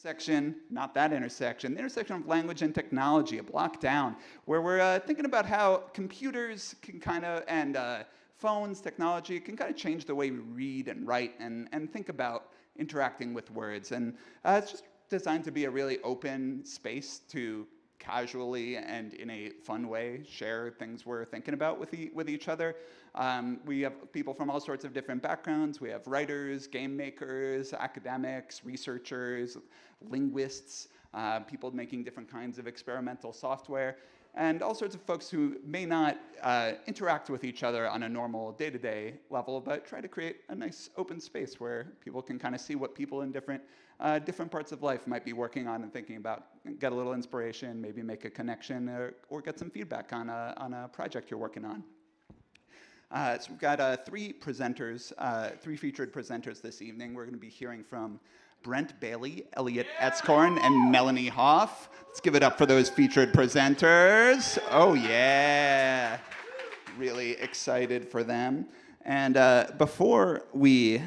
section, not that intersection, the intersection of language and technology, a block down, where we're thinking about how computers can and phones, technology can kind of change the way we read and write and think about interacting with words. And it's just designed to be a really open space to casually and in a fun way share things we're thinking about with each other. We have people from all sorts of different backgrounds. We have writers, game makers, academics, researchers, linguists, people making different kinds of experimental software, and all sorts of folks who may not interact with each other on a normal day-to-day level, but try to create a nice open space where people can kind of see what people in different parts of life might be working on and thinking about, get a little inspiration, maybe make a connection, or get some feedback on a project you're working on. So we've got three presenters, three featured presenters this evening. We're going to be hearing from Brent Bailey, Elliot Etzkorn, and Melanie Hoff. Let's give it up for those featured presenters. Oh yeah, really excited for them. And before we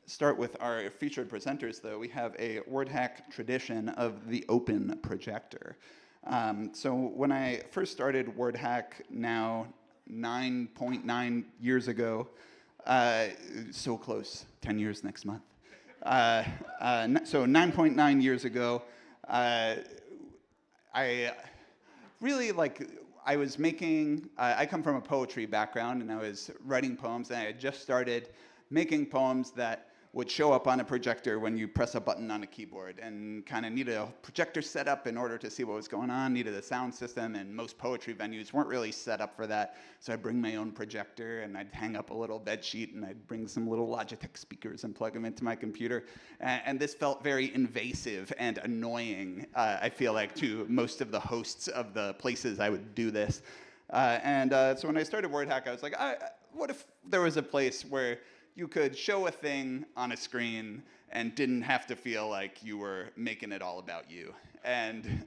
start with our featured presenters, though, we have a WordHack tradition of the open projector. So when I first started WordHack now 9.9 years ago, so close, 10 years next month. So 9.9 years ago, I really I was making, I come from a poetry background and I was writing poems, and I had just started making poems that would show up on a projector when you press a button on a keyboard, and kind of needed a projector set up in order to see what was going on, needed a sound system, and most poetry venues weren't really set up for that. So I'd bring my own projector and I'd hang up a little bed sheet and I'd bring some little Logitech speakers and plug them into my computer. And this felt very invasive and annoying, I feel like, to most of the hosts of the places I would do this. So when I started WordHack, I was like, what if there was a place where you could show a thing on a screen and didn't have to feel like you were making it all about you. And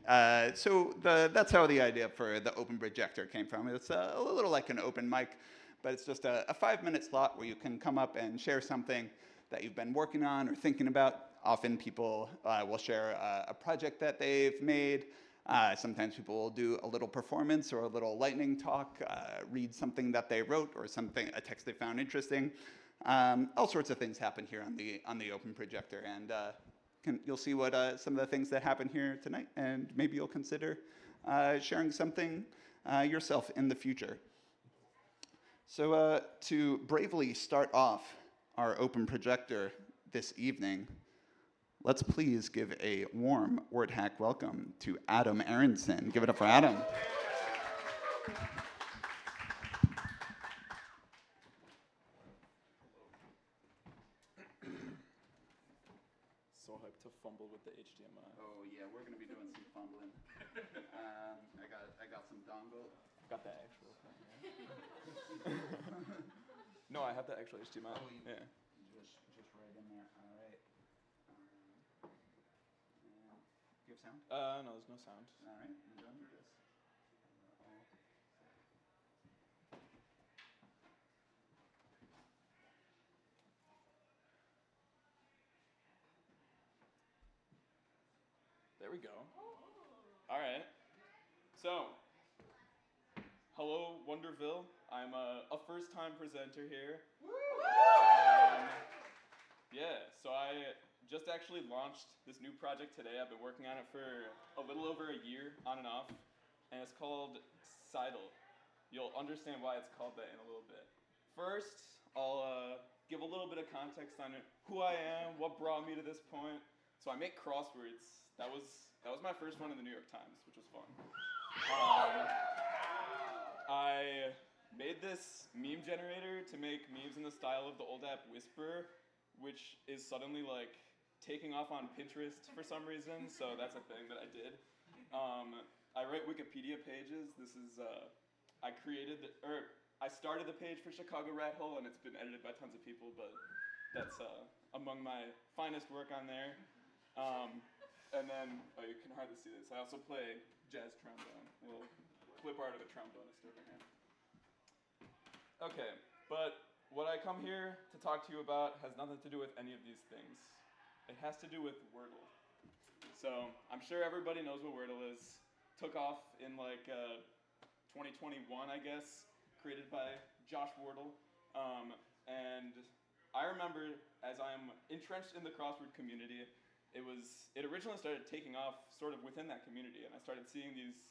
so that's how the idea for the open projector came from. It's a little like an open mic, but it's just a 5-minute slot where you can come up and share something that you've been working on or thinking about. Often people will share a project that they've made. Sometimes people will do a little performance or a little lightning talk, read something that they wrote or a text they found interesting. All sorts of things happen here on the open projector, and you'll see what some of the things that happen here tonight, and maybe you'll consider sharing something yourself in the future. So to bravely start off our open projector this evening, let's please give a warm WordHack welcome to Adam Aronson. Give it up for Adam. So hyped to fumble with the HDMI. Oh yeah, we're gonna be doing some fumbling. I got some dongle. Got the actual thing. Yeah. No, I have the actual HDMI. Oh, yeah. Just right in there. All right. Do you have sound? No, there's no sound. All right. I'm done with this. There we go. All right. So, hello, Wonderville. I'm a first-time presenter here. So I just actually launched this new project today. I've been working on it for a little over a year, on and off, and it's called Seidel. You'll understand why it's called that in a little bit. First, I'll give a little bit of context on who I am, what brought me to this point. So I make crosswords. That was my first one in the New York Times, which was fun. I made this meme generator to make memes in the style of the old app Whisper, which is suddenly like taking off on Pinterest for some reason. So that's a thing that I did. I write Wikipedia pages. This is I started the page for Chicago Rat Hole, and it's been edited by tons of people, but that's among my finest work on there. And then, you can hardly see this, I also play jazz trombone, a little clip art of a trombonist over here. Okay, but what I come here to talk to you about has nothing to do with any of these things. It has to do with Wordle. So I'm sure everybody knows what Wordle is. Took off in like 2021, I guess, created by Josh Wardle. And I remember as I'm entrenched in the crossword community, it originally started taking off sort of within that community, and I started seeing these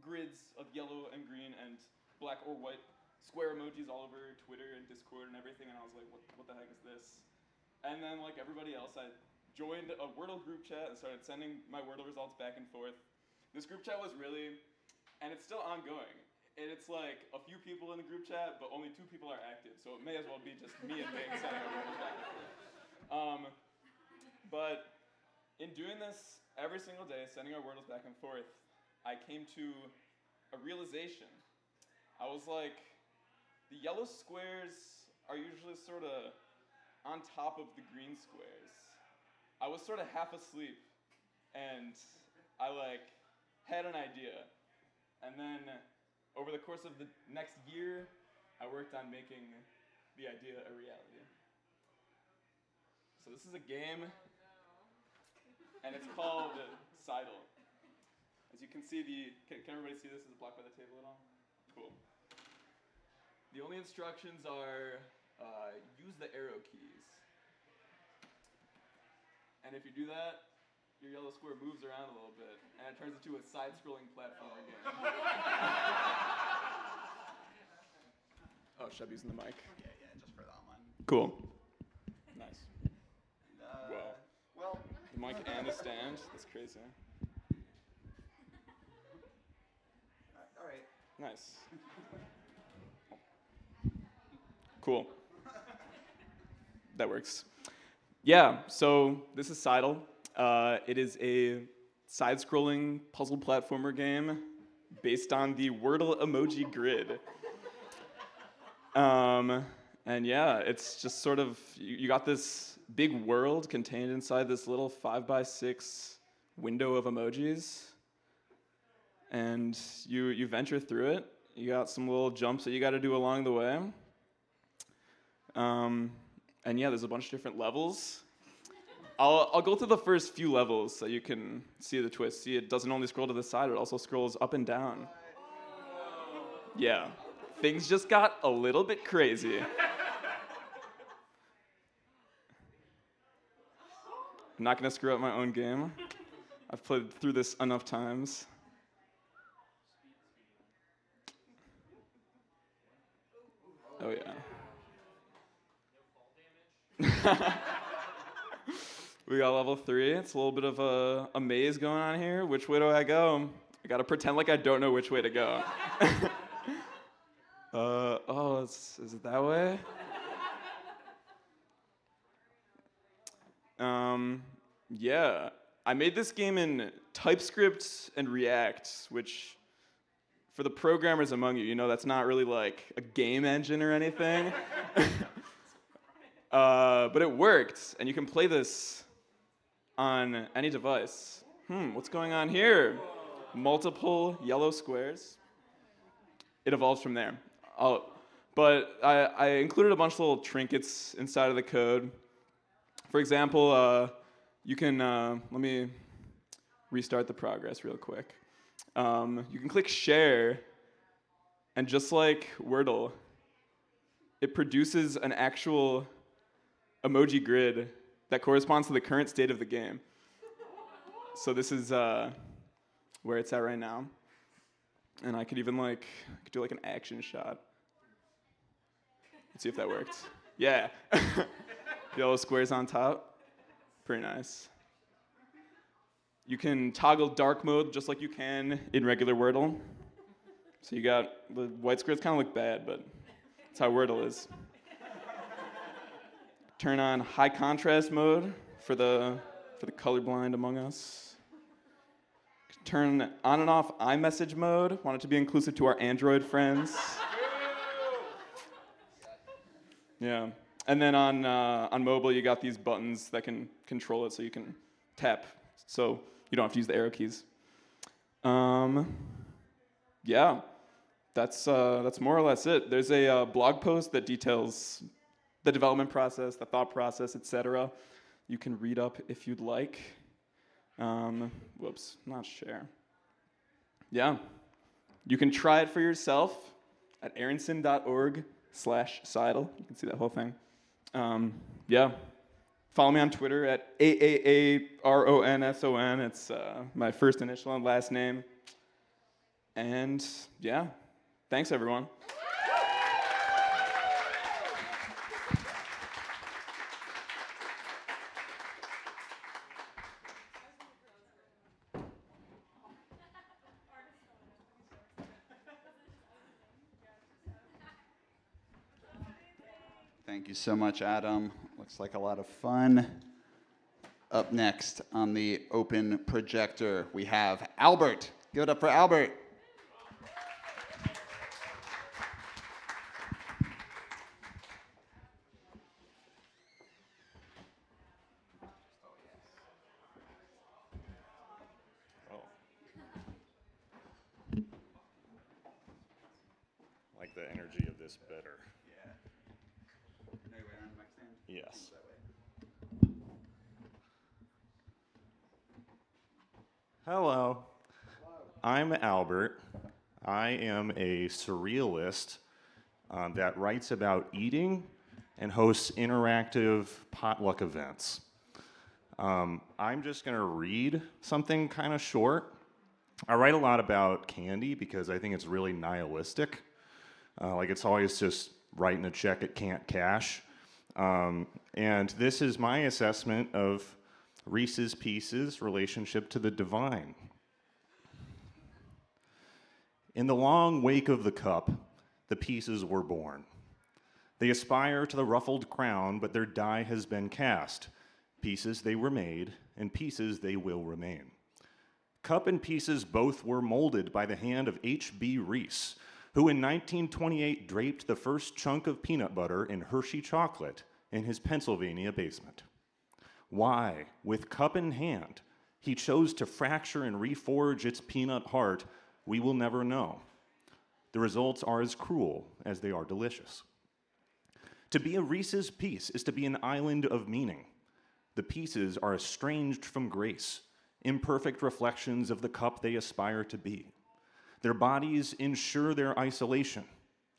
grids of yellow and green and black or white square emojis all over Twitter and Discord and everything, and I was like, what the heck is this? And then, like everybody else, I joined a Wordle group chat and started sending my Wordle results back and forth. This group chat was really, and it's still ongoing. It's like a few people in the group chat, but only 2 people are active, so it may as well be just me and Bing sending our Wordles back and forth. But in doing this every single day, sending our Wordles back and forth, I came to a realization. I was like, the yellow squares are usually sort of on top of the green squares. I was sort of half asleep, and I had an idea. And then over the course of the next year, I worked on making the idea a reality. So this is a game, and it's called Seidel. As you can see, can everybody see this? Is it blocked by the table at all? Cool. The only instructions are use the arrow keys. And if you do that, your yellow square moves around a little bit, and it turns into a side-scrolling platformer game. Oh, should I be using the mic? Yeah, just for that one. Cool. Nice. Whoa. Well. The mic and the stand. That's crazy. All right. Nice. Cool. That works. Yeah, so this is Seidel. It is a side-scrolling puzzle platformer game based on the Wordle emoji grid. And yeah, it's just sort of, you got this big world contained inside this little 5x6 window of emojis. And you venture through it. You got some little jumps that you got to do along the way. And yeah, there's a bunch of different levels. I'll go through the first few levels so you can see the twist. See, it doesn't only scroll to the side, it also scrolls up and down. Yeah, things just got a little bit crazy. I'm not gonna screw up my own game. I've played through this enough times. Oh yeah. We got level 3. It's a little bit of a maze going on here. Which way do I go? I gotta pretend like I don't know which way to go. Is it that way? Yeah. I made this game in TypeScript and React, which for the programmers among you, you know that's not really like a game engine or anything. But it worked, and you can play this on any device. What's going on here? Multiple yellow squares. It evolves from there. But I included a bunch of little trinkets inside of the code. For example, you can, let me restart the progress real quick. You can click share, and just like Wordle, it produces an actual emoji grid that corresponds to the current state of the game. So this is where it's at right now. And I could even do like an action shot. Let's see if that worked. Yeah. Yellow squares on top. Pretty nice. You can toggle dark mode just like you can in regular Wordle. So you got the white squares kind of look bad, but that's how Wordle is. Turn on high contrast mode for the colorblind among us. Turn on and off iMessage mode. Want it to be inclusive to our Android friends. Yeah. And then on mobile, you got these buttons that can control it, so you can tap, so you don't have to use the arrow keys. Yeah, that's more or less it. There's a blog post that details the development process, the thought process, etc. You can read up if you'd like. Whoops, not share. Yeah, you can try it for yourself at aronson.org/Seidel. You can see that whole thing. Yeah, follow me on Twitter at AAARONSON. It's my first initial and last name. And yeah, thanks everyone. Thank you so much, Adam. Looks like a lot of fun. Up next on the open projector, we have Albert. Give it up for Albert. Like the energy of this better. Yes. Hello. I'm Albert. I am a surrealist that writes about eating and hosts interactive potluck events. I'm just going to read something kind of short. I write a lot about candy because I think it's really nihilistic. Like it's always just writing a check it can't cash. And this is my assessment of Reese's Pieces' relationship to the divine. In the long wake of the cup, the pieces were born. They aspire to the ruffled crown, but their die has been cast. Pieces they were made, and pieces they will remain. Cup and pieces both were molded by the hand of H.B. Reese, who in 1928 draped the first chunk of peanut butter in Hershey chocolate in his Pennsylvania basement. Why, with cup in hand, he chose to fracture and reforge its peanut heart, we will never know. The results are as cruel as they are delicious. To be a Reese's piece is to be an island of meaning. The pieces are estranged from grace, imperfect reflections of the cup they aspire to be. Their bodies ensure their isolation.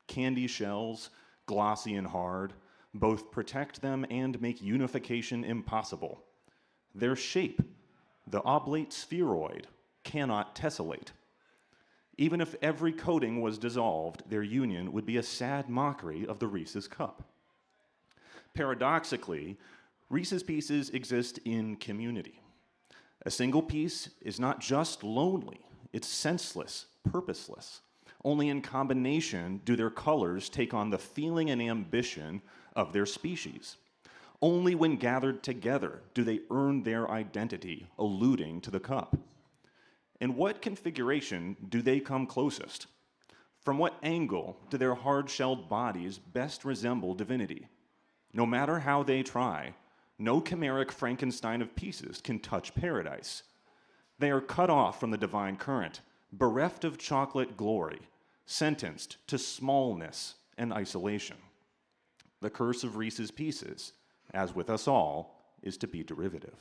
Candy shells, glossy and hard, both protect them and make unification impossible. Their shape, the oblate spheroid, cannot tessellate. Even if every coating was dissolved, their union would be a sad mockery of the Reese's cup. Paradoxically, Reese's Pieces exist in community. A single piece is not just lonely, it's senseless, purposeless. Only in combination do their colors take on the feeling and ambition of their species. Only when gathered together do they earn their identity, alluding to the cup. In what configuration do they come closest? From what angle do their hard-shelled bodies best resemble divinity? No matter how they try, no chimeric Frankenstein of pieces can touch paradise. They are cut off from the divine current, bereft of chocolate glory, sentenced to smallness and isolation. The curse of Reese's Pieces, as with us all, is to be derivative.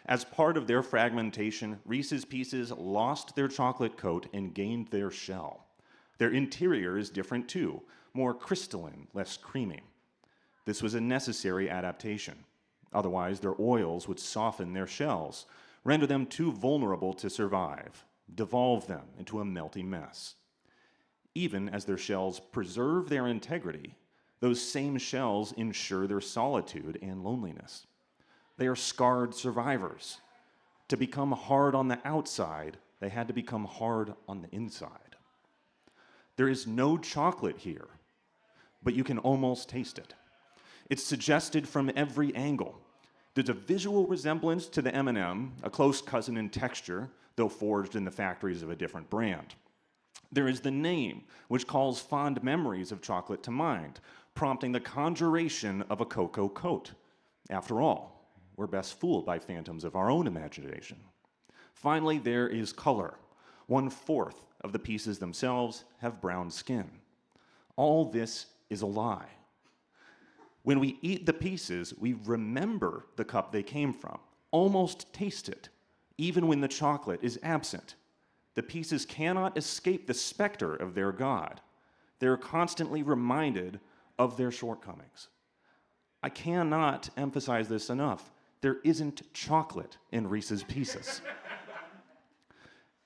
As part of their fragmentation, Reese's Pieces lost their chocolate coat and gained their shell. Their interior is different too, more crystalline, less creamy. This was a necessary adaptation. Otherwise, their oils would soften their shells, render them too vulnerable to survive, devolve them into a melty mess. Even as their shells preserve their integrity, those same shells ensure their solitude and loneliness. They are scarred survivors. To become hard on the outside, they had to become hard on the inside. There is no chocolate here, but you can almost taste it. It's suggested from every angle. There's a visual resemblance to the M&M, a close cousin in texture, though forged in the factories of a different brand. There is the name, which calls fond memories of chocolate to mind, prompting the conjuration of a cocoa coat. After all, we're best fooled by phantoms of our own imagination. Finally, there is color. 1/4 of the pieces themselves have brown skin. All this is a lie. When we eat the pieces, we remember the cup they came from, almost taste it, Even when the chocolate is absent, the pieces cannot escape the specter of their God. They're constantly reminded of their shortcomings. I cannot emphasize this enough. There isn't chocolate in Reese's Pieces.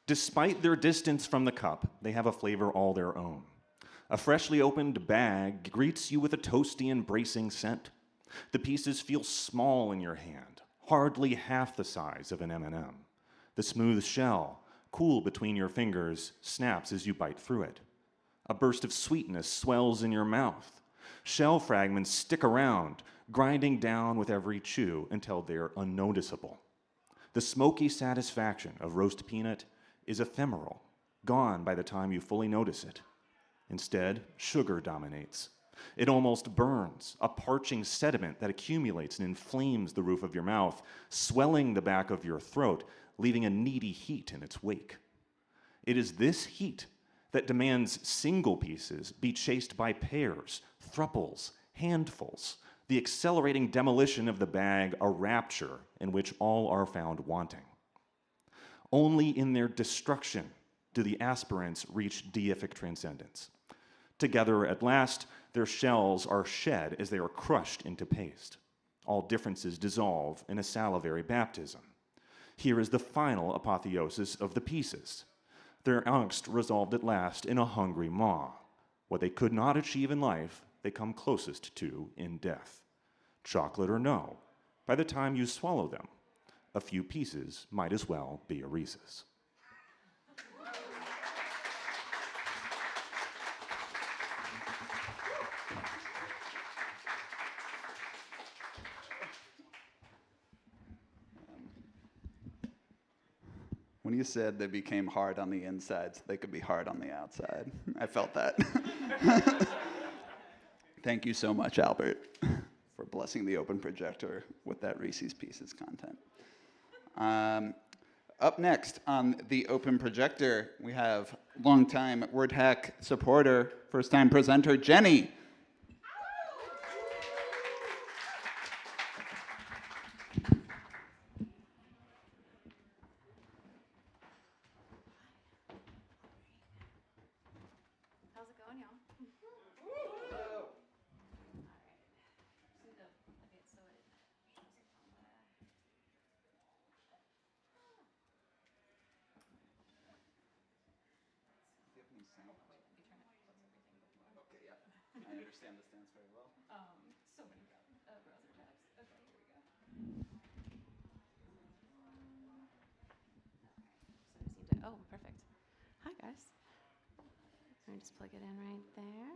Despite their distance from the cup, they have a flavor all their own. A freshly opened bag greets you with a toasty and bracing scent. The pieces feel small in your hand, hardly half the size of an M&M. The smooth shell, cool between your fingers, snaps as you bite through it. A burst of sweetness swells in your mouth. Shell fragments stick around, grinding down with every chew until they're unnoticeable. The smoky satisfaction of roast peanut is ephemeral, gone by the time you fully notice it. Instead, sugar dominates. It almost burns, a parching sediment that accumulates and inflames the roof of your mouth, swelling the back of your throat, leaving a needy heat in its wake. It is this heat that demands single pieces be chased by pairs, thruples, handfuls, the accelerating demolition of the bag a rapture in which all are found wanting. Only in their destruction do the aspirants reach deific transcendence. Together at last, their shells are shed as they are crushed into paste. All differences dissolve in a salivary baptism. Here is the final apotheosis of the pieces. Their angst resolved at last in a hungry maw. What they could not achieve in life, they come closest to in death. Chocolate or no, by the time you swallow them, a few pieces might as well be a Reese's. When you said they became hard on the inside so they could be hard on the outside, I felt that. Thank you so much, Albert, for blessing the open projector with that Reese's Pieces content. Up next on the open projector, we have longtime WordHack supporter, first-time presenter, Jenny. How's it going, y'all? I understand this dance very well. So many browser tabs. Okay, here we go. So I just need to, oh, perfect. Hi, guys. Let me just plug it in right there.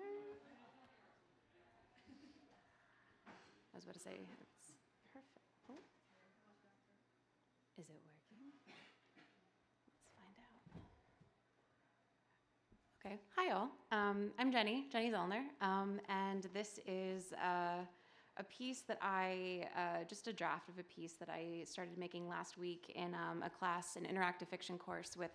I was about to say, it's perfect. Oh. Is it working? Let's find out. Okay, hi all. I'm Jenny Zollner, and this is a piece that just a draft of a piece that I started making last week in a class, an interactive fiction course with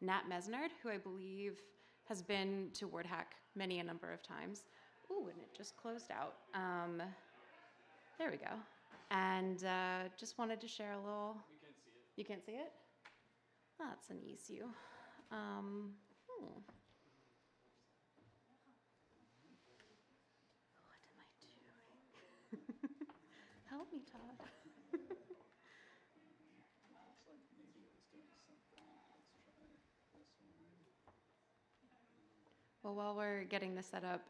Nat Mesnard, who I believe has been to WordHack many a number of times. Ooh, and it just closed out. There we go. And just wanted to share a little. We can't see it. You can't see it? That's an issue. What am I doing? Help me, Todd. Well, while we're getting this set up,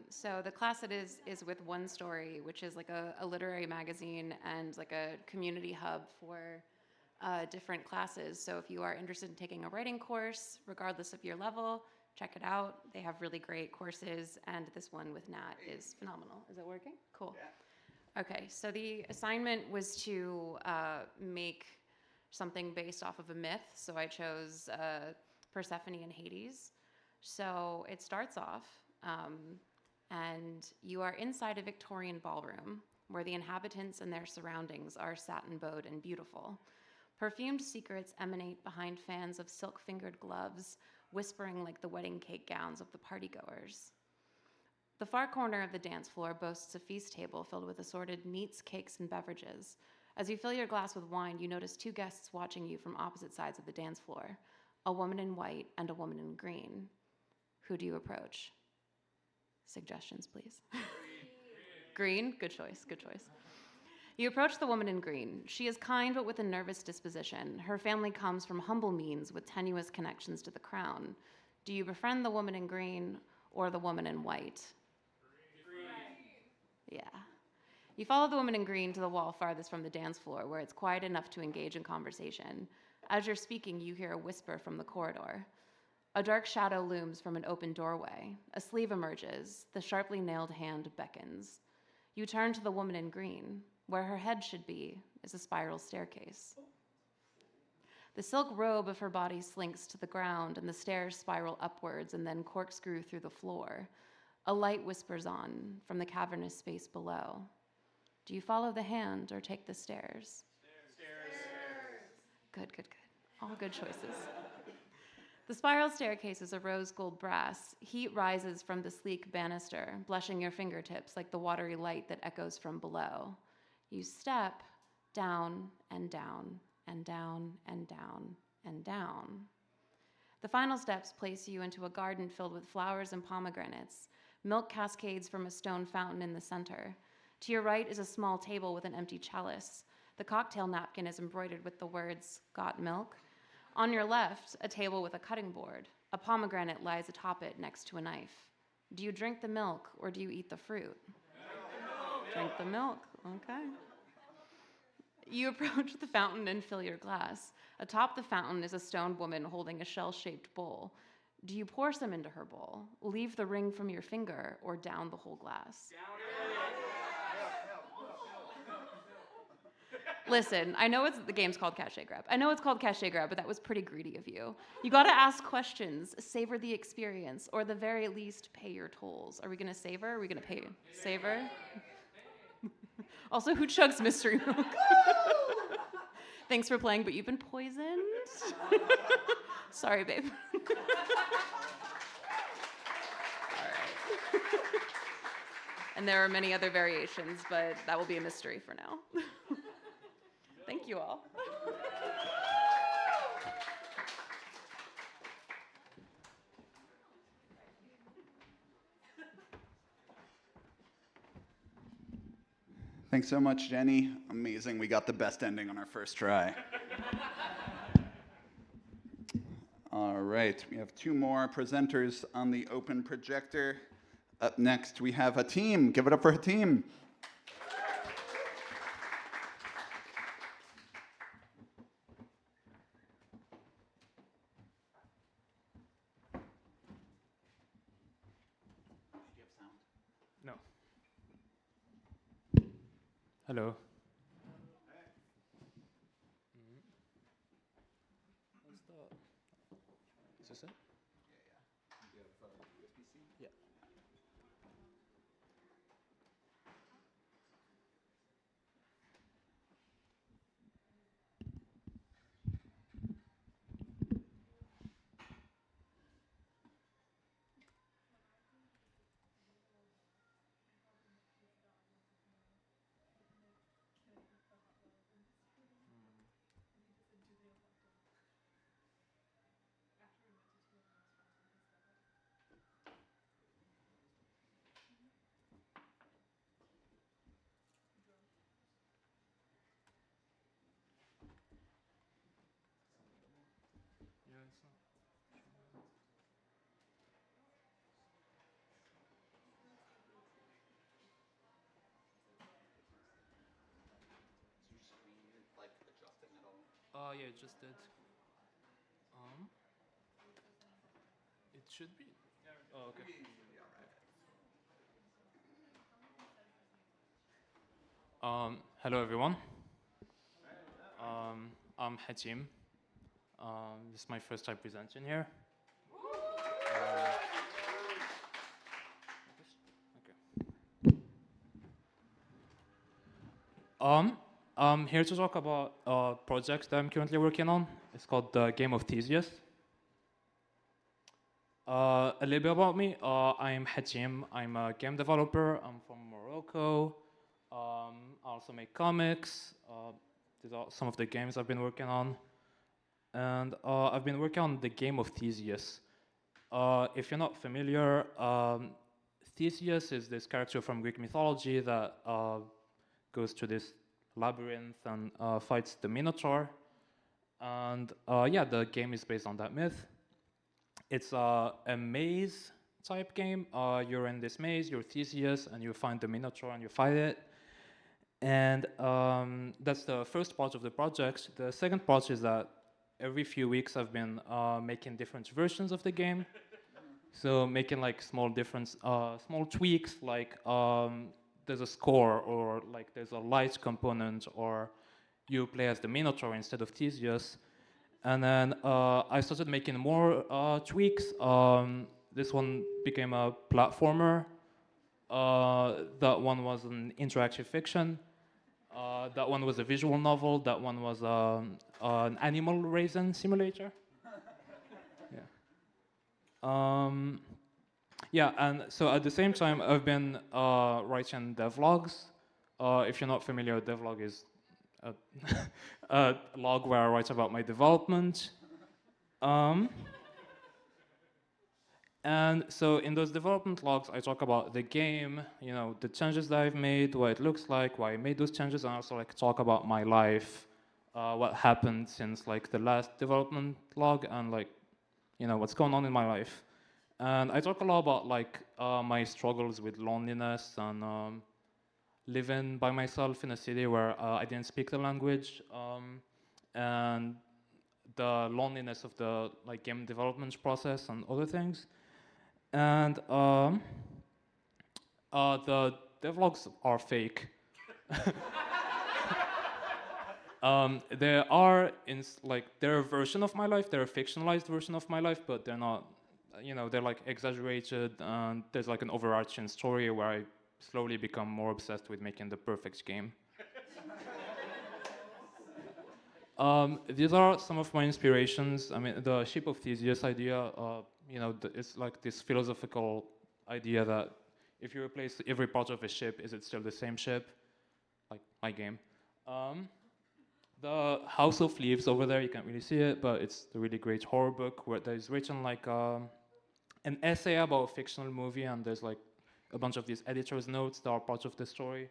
so the class it is with One Story, which is like a literary magazine and like a community hub for different classes. So if you are interested in taking a writing course, regardless of your level, check it out. They have really great courses, and this one with Nat is phenomenal. Is it working? Cool. Yeah. Okay, so the assignment was to make something based off of a myth. So I chose Persephone and Hades. So it starts off, and you are inside a Victorian ballroom where the inhabitants and their surroundings are satin-bowed and beautiful. Perfumed secrets emanate behind fans of silk-fingered gloves, whispering like the wedding cake gowns of the partygoers. The far corner of the dance floor boasts a feast table filled with assorted meats, cakes, and beverages. As you fill your glass with wine, you notice two guests watching you from opposite sides of the dance floor, a woman in white and a woman in green. Who do you approach? Suggestions, please. Green? Good choice, good choice. You approach the woman in green. She is kind but with a nervous disposition. Her family comes from humble means with tenuous connections to the crown. Do you befriend the woman in green or the woman in white? Green. Yeah. You follow the woman in green to the wall farthest from the dance floor, where it's quiet enough to engage in conversation. As you're speaking, you hear a whisper from the corridor. A dark shadow looms from an open doorway. A sleeve emerges. The sharply nailed hand beckons. You turn to the woman in green. Where her head should be is a spiral staircase. The silk robe of her body slinks to the ground, and the stairs spiral upwards and then corkscrew through the floor. A light whispers on from the cavernous space below. Do you follow the hand or take the stairs? Stairs. Good, good, good. All good choices. The spiral staircase is a rose gold brass. Heat rises from the sleek banister, blushing your fingertips like the watery light that echoes from below. You step down and down and down and down and down. The final steps place you into a garden filled with flowers and pomegranates. Milk cascades from a stone fountain in the center. To your right is a small table with an empty chalice. The cocktail napkin is embroidered with the words, "Got milk?" On your left, a table with a cutting board. A pomegranate lies atop it next to a knife. Do you drink the milk or do you eat the fruit? Drink the milk. Okay. You approach the fountain and fill your glass. Atop the fountain is a stone woman holding a shell-shaped bowl. Do you pour some into her bowl, leave the ring from your finger, or down the whole glass? Listen, I know the game's called Cache Grab. I know it's called Cache Grab, but that was pretty greedy of you. You gotta ask questions, savor the experience, or at the very least, pay your tolls. Are we gonna savor? Are we gonna pay? Savor? Also, who chugs mystery milk? Thanks for playing, but you've been poisoned. Sorry, babe. All right. And there are many other variations, but that will be a mystery for now. Thank you all. Thanks so much, Jenny. Amazing. We got the best ending on our first try. All right. We have two more presenters on the open projector. Up next, we have Hatim. Give it up for Hatim. No. Hello. What's the? Is this it? You have USB-C? Yeah. Yeah, it's not. Is your screen like adjusting at all? Yeah, it just did. It should be. Oh, okay. Hello everyone. I'm Hatim. This is my first time presenting here. I'm here to talk about a project that I'm currently working on. It's called the Game of Theseus. A little bit about me. I'm Hatim. I'm a game developer. I'm from Morocco. I also make comics. these are some of the games I've been working on. And I've been working on the game of Theseus. If you're not familiar, Theseus is this character from Greek mythology that goes to this labyrinth and fights the Minotaur. And yeah, the game is based on that myth. It's a maze type game. You're in this maze, you're Theseus, and you find the Minotaur and you fight it. And that's the first part of the project. The second part is that every few weeks I've been making different versions of the game. So making like small tweaks, like there's a score, or like there's a light component, or you play as the Minotaur instead of Theseus. And then I started making more tweaks. This one became a platformer. That one was an interactive fiction. That one was a visual novel. That one was an animal raising simulator. Yeah, and so at the same time, I've been writing devlogs. If you're not familiar, devlog is a log where I write about my development. And so in those development logs, I talk about the game, you know, the changes that I've made, what it looks like, why I made those changes, and also like talk about my life, what happened since like the last development log, and like, you know, what's going on in my life. And I talk a lot about like my struggles with loneliness and living by myself in a city where I didn't speak the language, and the loneliness of the like game development process and other things. And the devlogs are fake. They are they're a version of my life. They're a fictionalized version of my life, but they're not. You know, they're like exaggerated, and there's like an overarching story where I slowly become more obsessed with making the perfect game. These are some of my inspirations. I mean, the ship of Theseus idea, you know, it's like this philosophical idea that if you replace every part of a ship, is it still the same ship? Like my game. The House of Leaves over there, you can't really see it, but it's a really great horror book where there's written like an essay about a fictional movie, and there's like a bunch of these editor's notes that are part of the story.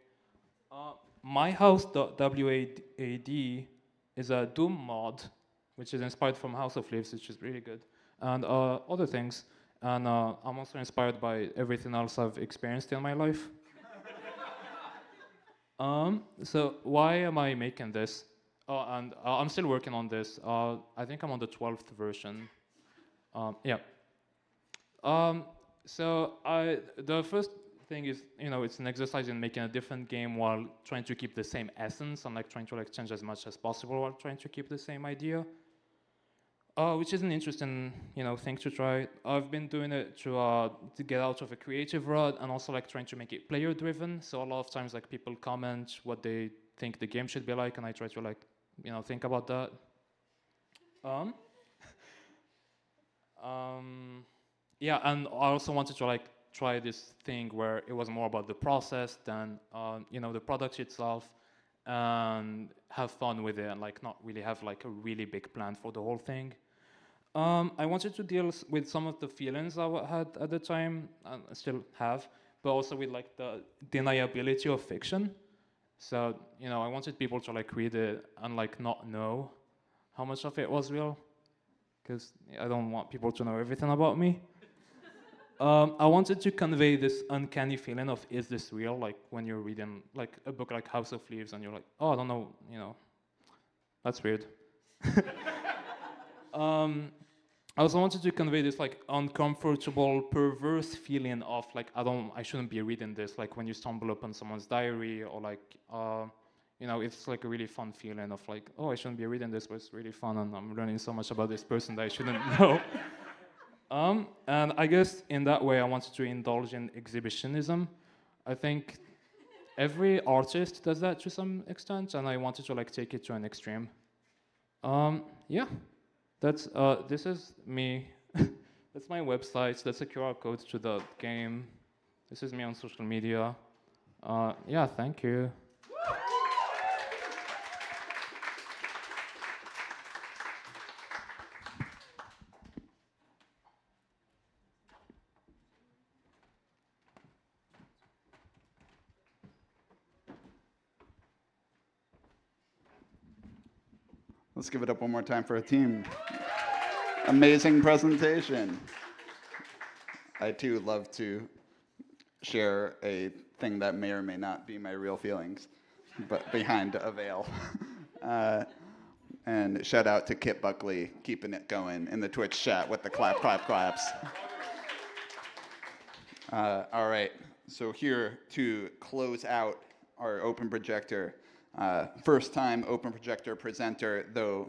My House, WAD, is a Doom mod, which is inspired from House of Leaves, which is really good, and other things. And I'm also inspired by everything else I've experienced in my life. So why am I making this? And I'm still working on this. I think I'm on the 12th version. Yeah. So the first thing is, you know, it's an exercise in making a different game while trying to keep the same essence, and like trying to like change as much as possible while trying to keep the same idea. Which is an interesting, you know, thing to try. I've been doing it to get out of a creative rut, and also like trying to make it player-driven. So a lot of times, like people comment what they think the game should be like, and I try to like, you know, think about that. Yeah, and I also wanted to like try this thing where it was more about the process than you know, the product itself, and have fun with it, and like not really have like a really big plan for the whole thing. I wanted to deal with some of the feelings I had at the time, and I still have, but also with like the deniability of fiction. So, you know, I wanted people to like read it and like not know how much of it was real, because I don't want people to know everything about me. I wanted to convey this uncanny feeling of, is this real? Like when you're reading like a book like House of Leaves and you're like, oh, I don't know, you know, that's weird. I also wanted to convey this like uncomfortable, perverse feeling of like, I shouldn't be reading this. Like when you stumble upon someone's diary, or like, you know, it's like a really fun feeling of like, oh, I shouldn't be reading this, but it's really fun, and I'm learning so much about this person that I shouldn't know. And I guess in that way, I wanted to indulge in exhibitionism. I think every artist does that to some extent, and I wanted to like take it to an extreme. Yeah, that's this is me. That's my website. That's a QR code to the game. This is me on social media. Yeah, thank you. Let's give it up one more time for our team. Amazing presentation. I too love to share a thing that may or may not be my real feelings, but behind a veil. And shout out to Kit Buckley, keeping it going in the Twitch chat with the clap, clap, claps. All right, so here to close out our open projector, first time open projector presenter, though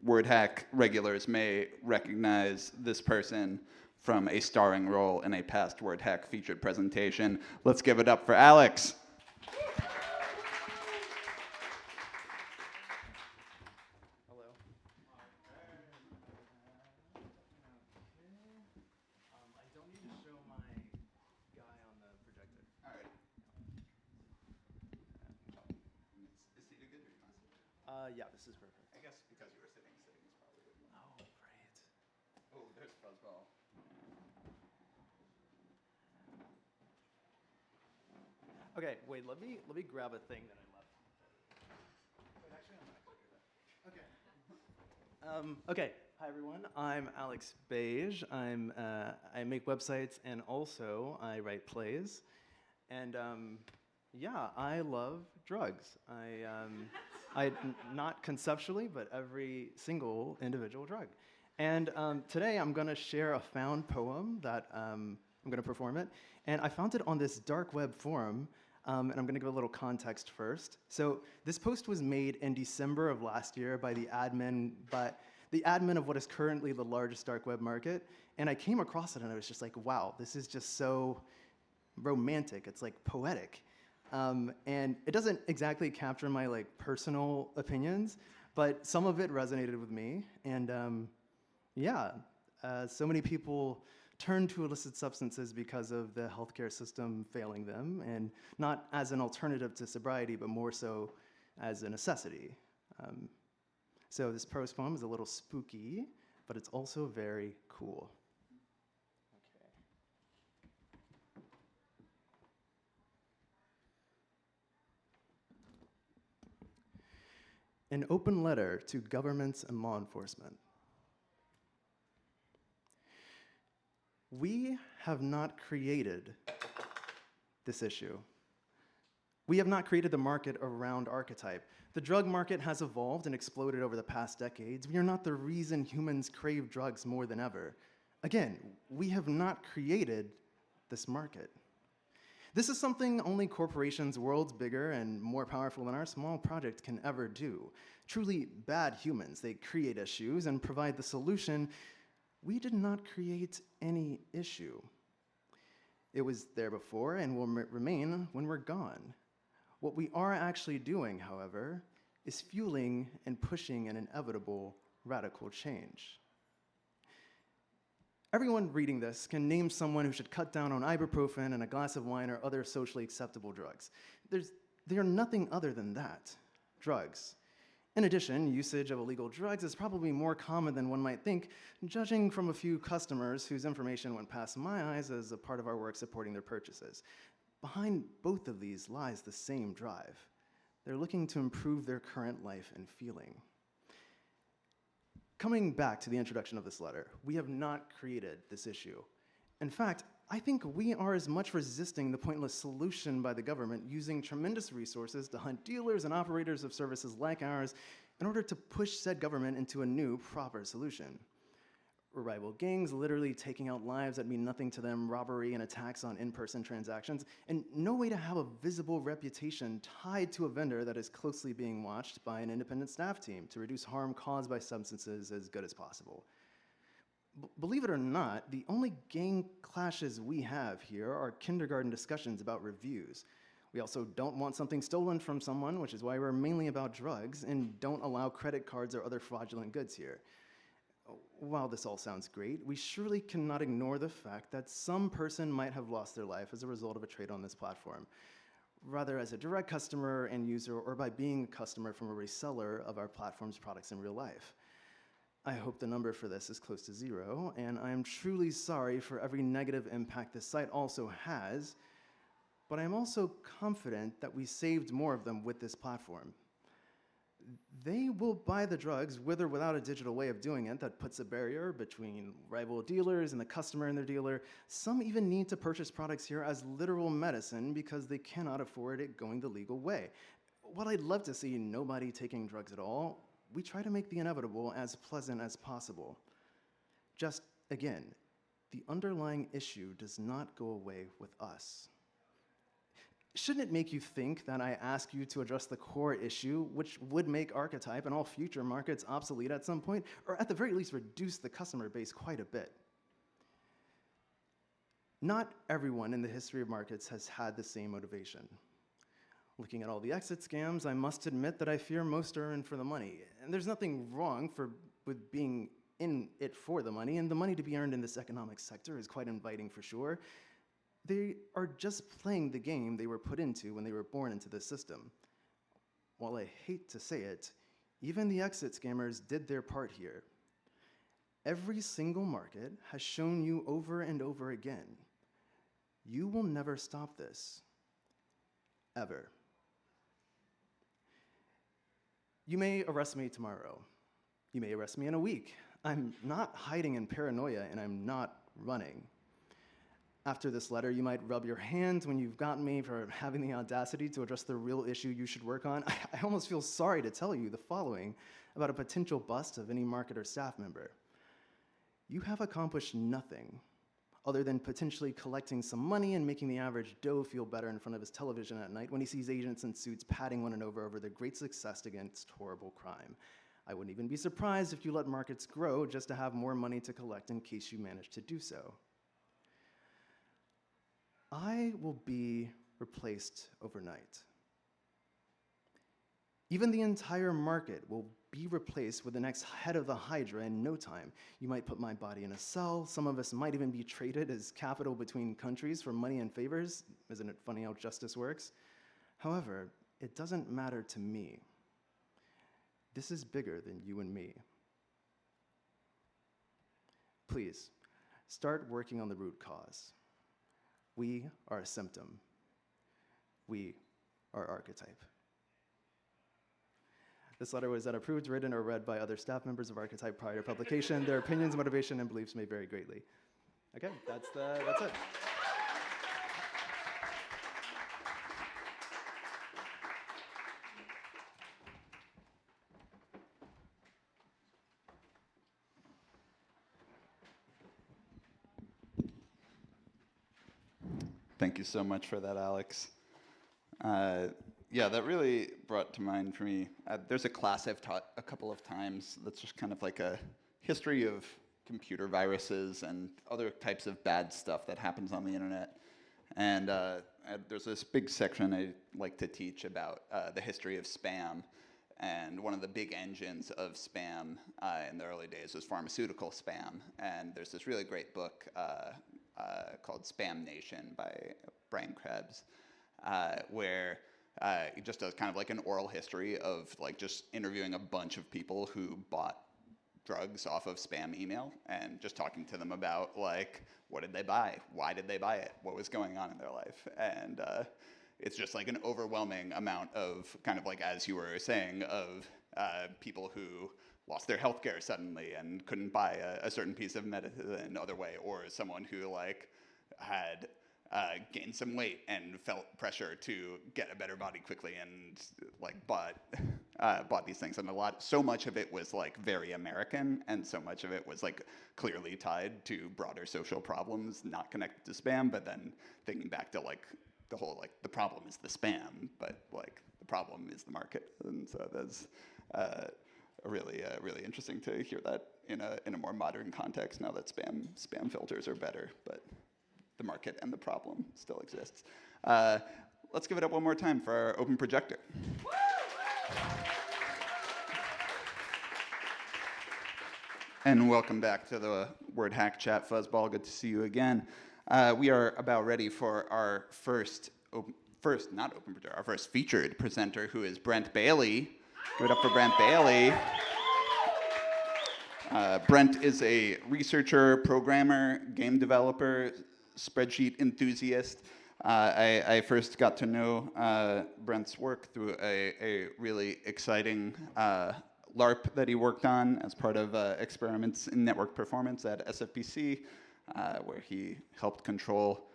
WordHack regulars may recognize this person from a starring role in a past WordHack featured presentation. Let's give it up for Alex. Hello. I don't need to show my guy on the projector. All right. Is he good? Yeah, this is perfect. I guess because you were sitting is probably good. Oh, great. Oh, there's Fuzzball. Okay, wait, let me grab a thing that I left. Wait, actually, I'm not gonna do that. Okay. Okay, hi everyone. I'm Alex Beige. I make websites and also I write plays. And yeah, I love drugs. Not conceptually, but every single individual drug. And today I'm gonna share a found poem that I'm gonna perform it. And I found it on this dark web forum, and I'm gonna give a little context first. So this post was made in December of last year by the admin of what is currently the largest dark web market. And I came across it and I was just like, wow, this is just so romantic. It's like poetic. And it doesn't exactly capture my like personal opinions, but some of it resonated with me. And yeah, so many people turn to illicit substances because of the healthcare system failing them, and not as an alternative to sobriety, but more so as a necessity. So this prose poem is a little spooky, but it's also very cool. An open letter to governments and law enforcement. We have not created this issue. We have not created the market around archetype. The drug market has evolved and exploded over the past decades. We are not the reason humans crave drugs more than ever. Again, we have not created this market. This is something only corporations worlds bigger and more powerful than our small project can ever do. Truly bad humans, they create issues and provide the solution. We did not create any issue. It was there before and will remain when we're gone. What we are actually doing, however, is fueling and pushing an inevitable radical change. Everyone reading this can name someone who should cut down on ibuprofen and a glass of wine or other socially acceptable drugs. They are nothing other than that, drugs. In addition, usage of illegal drugs is probably more common than one might think, judging from a few customers whose information went past my eyes as a part of our work supporting their purchases. Behind both of these lies the same drive. They're looking to improve their current life and feeling. Coming back to the introduction of this letter, we have not created this issue. In fact, I think we are as much resisting the pointless solution by the government using tremendous resources to hunt dealers and operators of services like ours in order to push said government into a new, proper solution. Rival gangs literally taking out lives that mean nothing to them, robbery and attacks on in-person transactions, and no way to have a visible reputation tied to a vendor that is closely being watched by an independent staff team to reduce harm caused by substances as good as possible. Believe it or not, the only gang clashes we have here are kindergarten discussions about reviews. We also don't want something stolen from someone, which is why we're mainly about drugs, and don't allow credit cards or other fraudulent goods here. While this all sounds great, we surely cannot ignore the fact that some person might have lost their life as a result of a trade on this platform, rather as a direct customer and user or by being a customer from a reseller of our platform's products in real life. I hope the number for this is close to 0, and I am truly sorry for every negative impact this site also has, but I am also confident that we saved more of them with this platform. They will buy the drugs with or without a digital way of doing it that puts a barrier between rival dealers and the customer and their dealer. Some even need to purchase products here as literal medicine because they cannot afford it going the legal way. While I'd love to see nobody taking drugs at all, we try to make the inevitable as pleasant as possible. Just, again, the underlying issue does not go away with us. Shouldn't it make you think that I ask you to address the core issue, which would make Archetype and all future markets obsolete at some point, or at the very least reduce the customer base quite a bit? Not everyone in the history of markets has had the same motivation. Looking at all the exit scams, I must admit that I fear most are in for the money. And there's nothing wrong with being in it for the money, and the money to be earned in this economic sector is quite inviting for sure. They are just playing the game they were put into when they were born into the system. While I hate to say it, even the exit scammers did their part here. Every single market has shown you over and over again, you will never stop this, ever. You may arrest me tomorrow. You may arrest me in a week. I'm not hiding in paranoia, and I'm not running. After this letter, you might rub your hands when you've gotten me for having the audacity to address the real issue you should work on. I almost feel sorry to tell you the following about a potential bust of any market or staff member. You have accomplished nothing other than potentially collecting some money and making the average Doe feel better in front of his television at night when he sees agents in suits patting one another over their great success against horrible crime. I wouldn't even be surprised if you let markets grow just to have more money to collect in case you manage to do so. I will be replaced overnight. Even the entire market will be replaced with the next head of the Hydra in no time. You might put my body in a cell. Some of us might even be traded as capital between countries for money and favors. Isn't it funny how justice works? However, it doesn't matter to me. This is bigger than you and me. Please, start working on the root cause. We are a symptom. We are Archetype. This letter was approved, written, or read by other staff members of Archetype prior to publication. Their opinions, motivation, and beliefs may vary greatly. Okay, that's it. Thank you so much for that, Alex. Yeah, that really brought to mind for me, there's a class I've taught a couple of times that's just kind of like a history of computer viruses and other types of bad stuff that happens on the internet. And there's this big section I like to teach about the history of spam. And one of the big engines of spam in the early days was pharmaceutical spam. And there's this really great book called Spam Nation by Brian Krebs, where he just does kind of like an oral history of like just interviewing a bunch of people who bought drugs off of spam email and just talking to them about like, what did they buy? Why did they buy it? What was going on in their life? And it's just like an overwhelming amount of kind of like, as you were saying, of people who lost their healthcare suddenly and couldn't buy a certain piece of medicine another way, or someone who like had gained some weight and felt pressure to get a better body quickly and like bought these things. And so much of it was like very American, and so much of it was like clearly tied to broader social problems, not connected to spam, but then thinking back to like the whole like the problem is the spam, but like the problem is the market. And so that's really interesting to hear that in a more modern context now that spam filters are better, but the market and the problem still exists. Let's give it up one more time for our open projector. And welcome back to the WordHack chat, Fuzzball. Good to see you again. We are about ready for our first featured presenter, who is Brent Bailey. Give it up for Brent Bailey. Brent is a researcher, programmer, game developer, spreadsheet enthusiast. I first got to know Brent's work through a really exciting LARP that he worked on as part of experiments in network performance at SFPC, where he helped control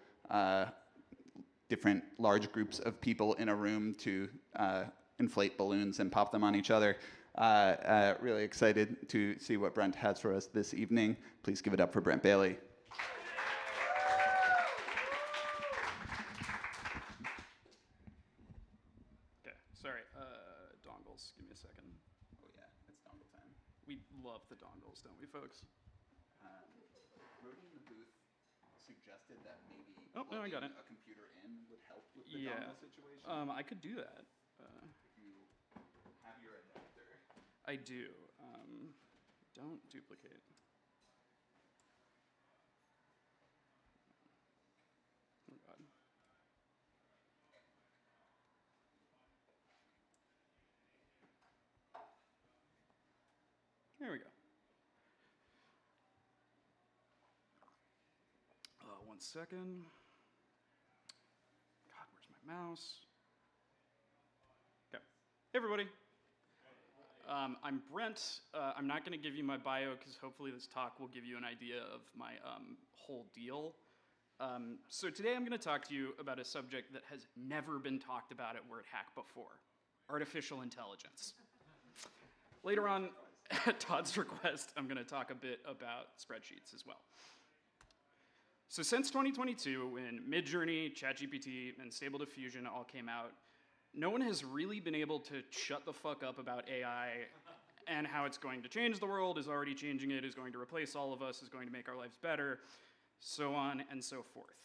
different large groups of people in a room to inflate balloons and pop them on each other. Really excited to see what Brent has for us this evening. Please give it up for Brent Bailey. Okay, sorry. Dongles, give me a second. Oh yeah, it's dongle time. We love the dongles, don't we, folks? Rody in the booth suggested that maybe Oh, no, I got plugging it. a computer in would help with the Yeah. dongle situation. I could do that. If you have your adapter. I do. Don't duplicate. Oh, God. There we go. 1 second. God, where's my mouse? Okay. Hey, everybody. I'm Brent. I'm not going to give you my bio because hopefully this talk will give you an idea of my whole deal. So today I'm going to talk to you about a subject that has never been talked about at WordHack before: artificial intelligence. Later on, at Todd's request, I'm going to talk a bit about spreadsheets as well. So since 2022, when Midjourney, ChatGPT, and Stable Diffusion all came out, no one has really been able to shut the fuck up about AI and how it's going to change the world, is already changing it, is going to replace all of us, is going to make our lives better, so on and so forth.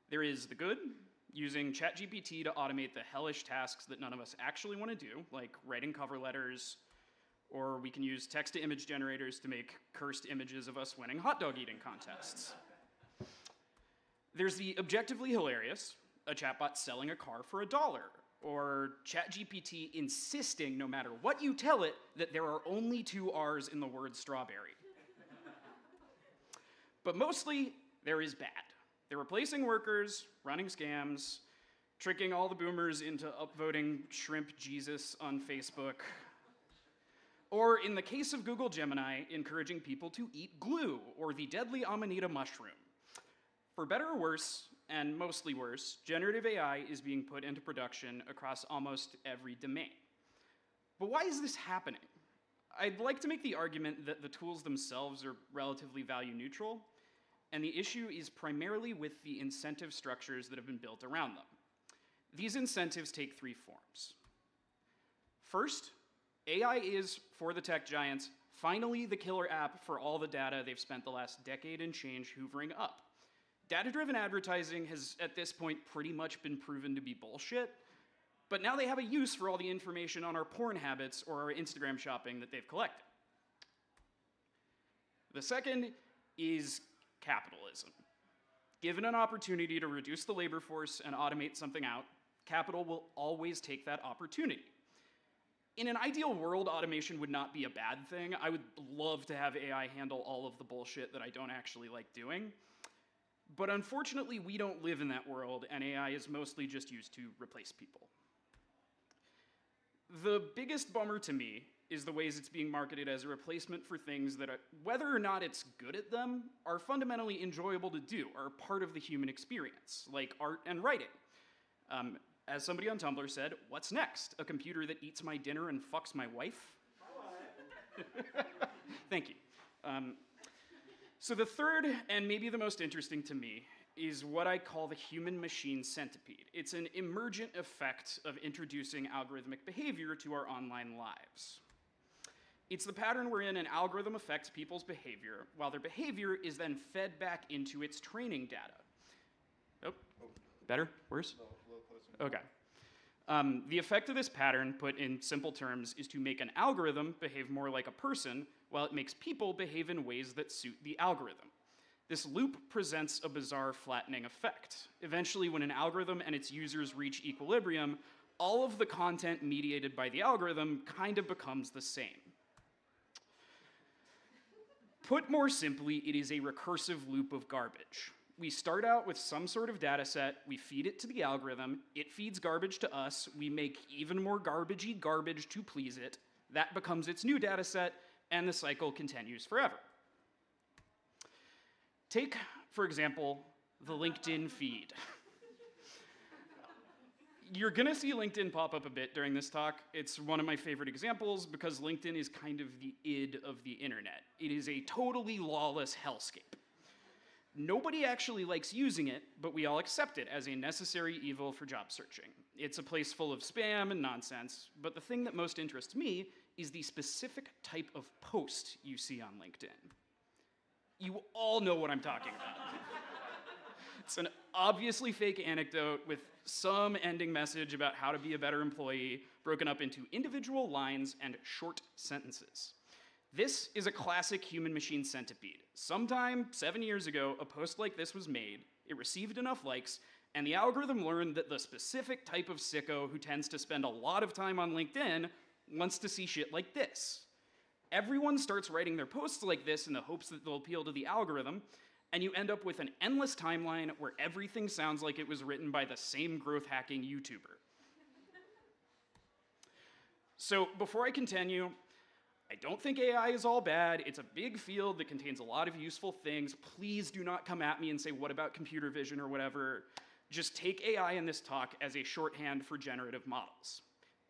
There is the good, using ChatGPT to automate the hellish tasks that none of us actually want to do, like writing cover letters, or we can use text-to-image generators to make cursed images of us winning hot dog eating contests. There's the objectively hilarious, a chatbot selling a car for $1, or ChatGPT insisting, no matter what you tell it, that there are only 2 R's in the word strawberry. But mostly, there is bad. They're replacing workers, running scams, tricking all the boomers into upvoting Shrimp Jesus on Facebook, or in the case of Google Gemini, encouraging people to eat glue, or the deadly Amanita mushroom. For better or worse, and mostly worse, generative AI is being put into production across almost every domain. But why is this happening? I'd like to make the argument that the tools themselves are relatively value neutral, and the issue is primarily with the incentive structures that have been built around them. These incentives take 3 forms. First, AI is, for the tech giants, finally the killer app for all the data they've spent the last decade and change hoovering up. Data-driven advertising has, at this point, pretty much been proven to be bullshit, but now they have a use for all the information on our porn habits or our Instagram shopping that they've collected. The second is capitalism. Given an opportunity to reduce the labor force and automate something out, capital will always take that opportunity. In an ideal world, automation would not be a bad thing. I would love to have AI handle all of the bullshit that I don't actually like doing. But unfortunately, we don't live in that world, and AI is mostly just used to replace people. The biggest bummer to me is the ways it's being marketed as a replacement for things that, whether or not it's good at them, are fundamentally enjoyable to do, are part of the human experience, like art and writing. As somebody on Tumblr said, what's next? A computer that eats my dinner and fucks my wife? Thank you. So the third, and maybe the most interesting to me, is what I call the human-machine centipede. It's an emergent effect of introducing algorithmic behavior to our online lives. It's the pattern wherein an algorithm affects people's behavior, while their behavior is then fed back into its training data. Oh, better? Worse? A little closer. Okay. The effect of this pattern, put in simple terms, is to make an algorithm behave more like a person, while it makes people behave in ways that suit the algorithm. This loop presents a bizarre flattening effect. Eventually, when an algorithm and its users reach equilibrium, all of the content mediated by the algorithm kind of becomes the same. Put more simply, it is a recursive loop of garbage. We start out with some sort of data set, we feed it to the algorithm, it feeds garbage to us, we make even more garbagey garbage to please it, that becomes its new data set, and the cycle continues forever. Take, for example, the LinkedIn feed. You're gonna see LinkedIn pop up a bit during this talk. It's one of my favorite examples because LinkedIn is kind of the id of the internet. It is a totally lawless hellscape. Nobody actually likes using it, but we all accept it as a necessary evil for job searching. It's a place full of spam and nonsense, but the thing that most interests me is the specific type of post you see on LinkedIn. You all know what I'm talking about. It's an obviously fake anecdote with some ending message about how to be a better employee, broken up into individual lines and short sentences. This is a classic human-machine centipede. Sometime 7 years ago, a post like this was made, it received enough likes, and the algorithm learned that the specific type of sicko who tends to spend a lot of time on LinkedIn wants to see shit like this. Everyone starts writing their posts like this in the hopes that they'll appeal to the algorithm, and you end up with an endless timeline where everything sounds like it was written by the same growth hacking YouTuber. So before I continue, I don't think AI is all bad. It's a big field that contains a lot of useful things. Please do not come at me and say, what about computer vision or whatever? Just take AI in this talk as a shorthand for generative models.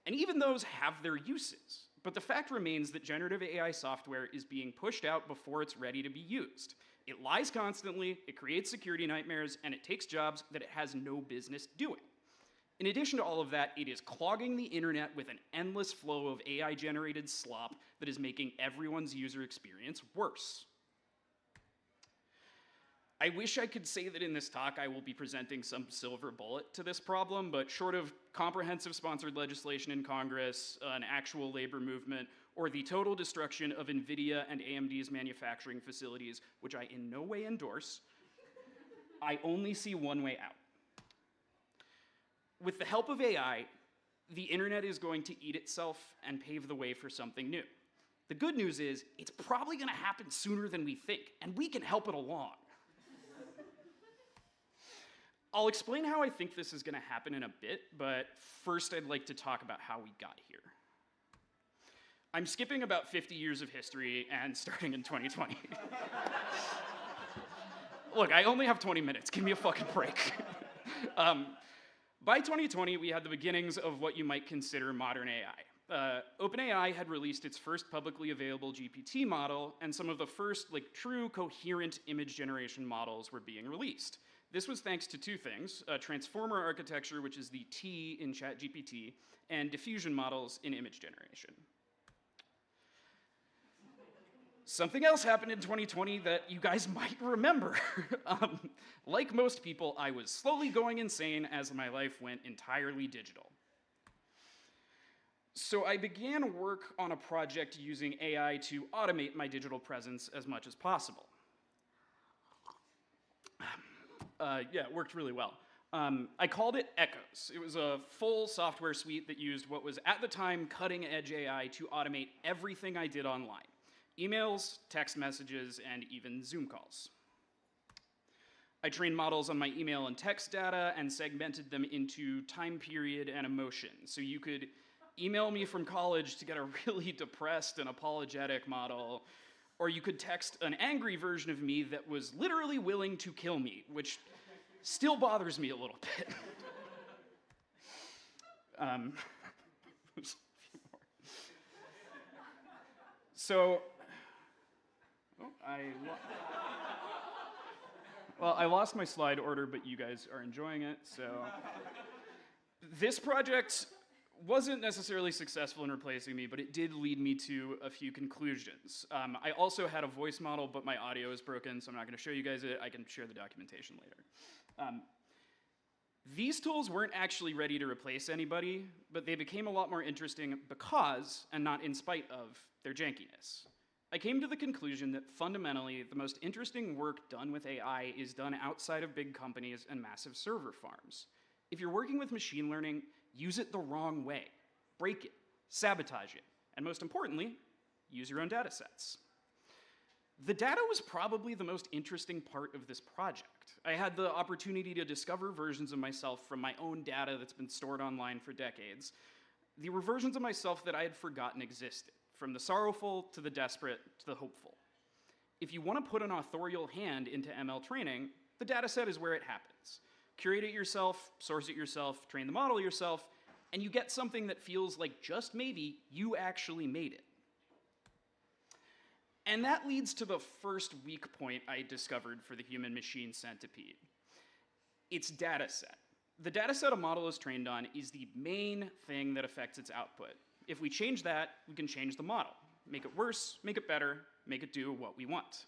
And even those have their uses. But the fact remains that generative AI software is being pushed out before it's ready to be used. It lies constantly, it creates security nightmares, and it takes jobs that it has no business doing. In addition to all of that, it is clogging the internet with an endless flow of AI-generated slop that is making everyone's user experience worse. I wish I could say that in this talk I will be presenting some silver bullet to this problem, but short of comprehensive sponsored legislation in Congress, an actual labor movement, or the total destruction of NVIDIA and AMD's manufacturing facilities, which I in no way endorse, I only see one way out. With the help of AI, the internet is going to eat itself and pave the way for something new. The good news is, it's probably gonna happen sooner than we think, and we can help it along. I'll explain how I think this is gonna happen in a bit, but first I'd like to talk about how we got here. I'm skipping about 50 years of history and starting in 2020. Look, I only have 20 minutes, give me a fucking break. By 2020, we had the beginnings of what you might consider modern AI. OpenAI had released its first publicly available GPT model, and some of the first true coherent image generation models were being released. This was thanks to two things, transformer architecture, which is the T in ChatGPT, and diffusion models in image generation. Something else happened in 2020 that you guys might remember. Like most people, I was slowly going insane as my life went entirely digital. So I began work on a project using AI to automate my digital presence as much as possible. Yeah, it worked really well. I called it Echoes. It was a full software suite that used what was at the time cutting-edge AI to automate everything I did online. Emails, text messages, and even Zoom calls. I trained models on my email and text data and segmented them into time period and emotion. So you could email me from college to get a really depressed and apologetic model, or you could text an angry version of me that was literally willing to kill me, which still bothers me a little bit. So, I lost my slide order, but you guys are enjoying it, so. This project wasn't necessarily successful in replacing me, but it did lead me to a few conclusions. I also had a voice model, but my audio is broken, so I'm not gonna show you guys it. I can share the documentation later. These tools weren't actually ready to replace anybody, but they became a lot more interesting because, and not in spite of, their jankiness. I came to the conclusion that fundamentally, the most interesting work done with AI is done outside of big companies and massive server farms. If you're working with machine learning, use it the wrong way. Break it, sabotage it, and most importantly, use your own data sets. The data was probably the most interesting part of this project. I had the opportunity to discover versions of myself from my own data that's been stored online for decades. They were versions of myself that I had forgotten existed, from the sorrowful to the desperate to the hopeful. If you want to put an authorial hand into ML training, the data set is where it happens. Curate it yourself, source it yourself, train the model yourself, and you get something that feels like just maybe you actually made it. And that leads to the first weak point I discovered for the human-machine centipede. Its data set. The data set a model is trained on is the main thing that affects its output. If we change that, we can change the model. Make it worse, make it better, make it do what we want.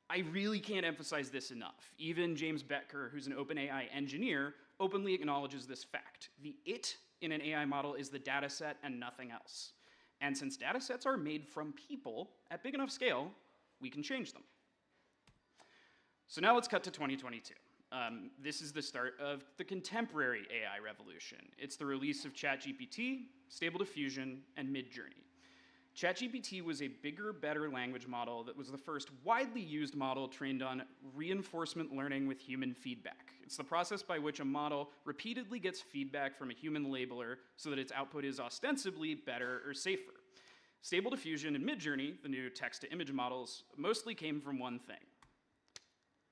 I really can't emphasize this enough. Even James Bettker, who's an OpenAI engineer, openly acknowledges this fact. The it in an AI model is the data set and nothing else. And since data sets are made from people at big enough scale, we can change them. So now let's cut to 2022. This is the start of the contemporary AI revolution. It's the release of ChatGPT, Stable Diffusion, and Midjourney. ChatGPT was a bigger, better language model that was the first widely used model trained on reinforcement learning with human feedback. It's the process by which a model repeatedly gets feedback from a human labeler so that its output is ostensibly better or safer. Stable Diffusion and Midjourney, the new text-to-image models, mostly came from one thing: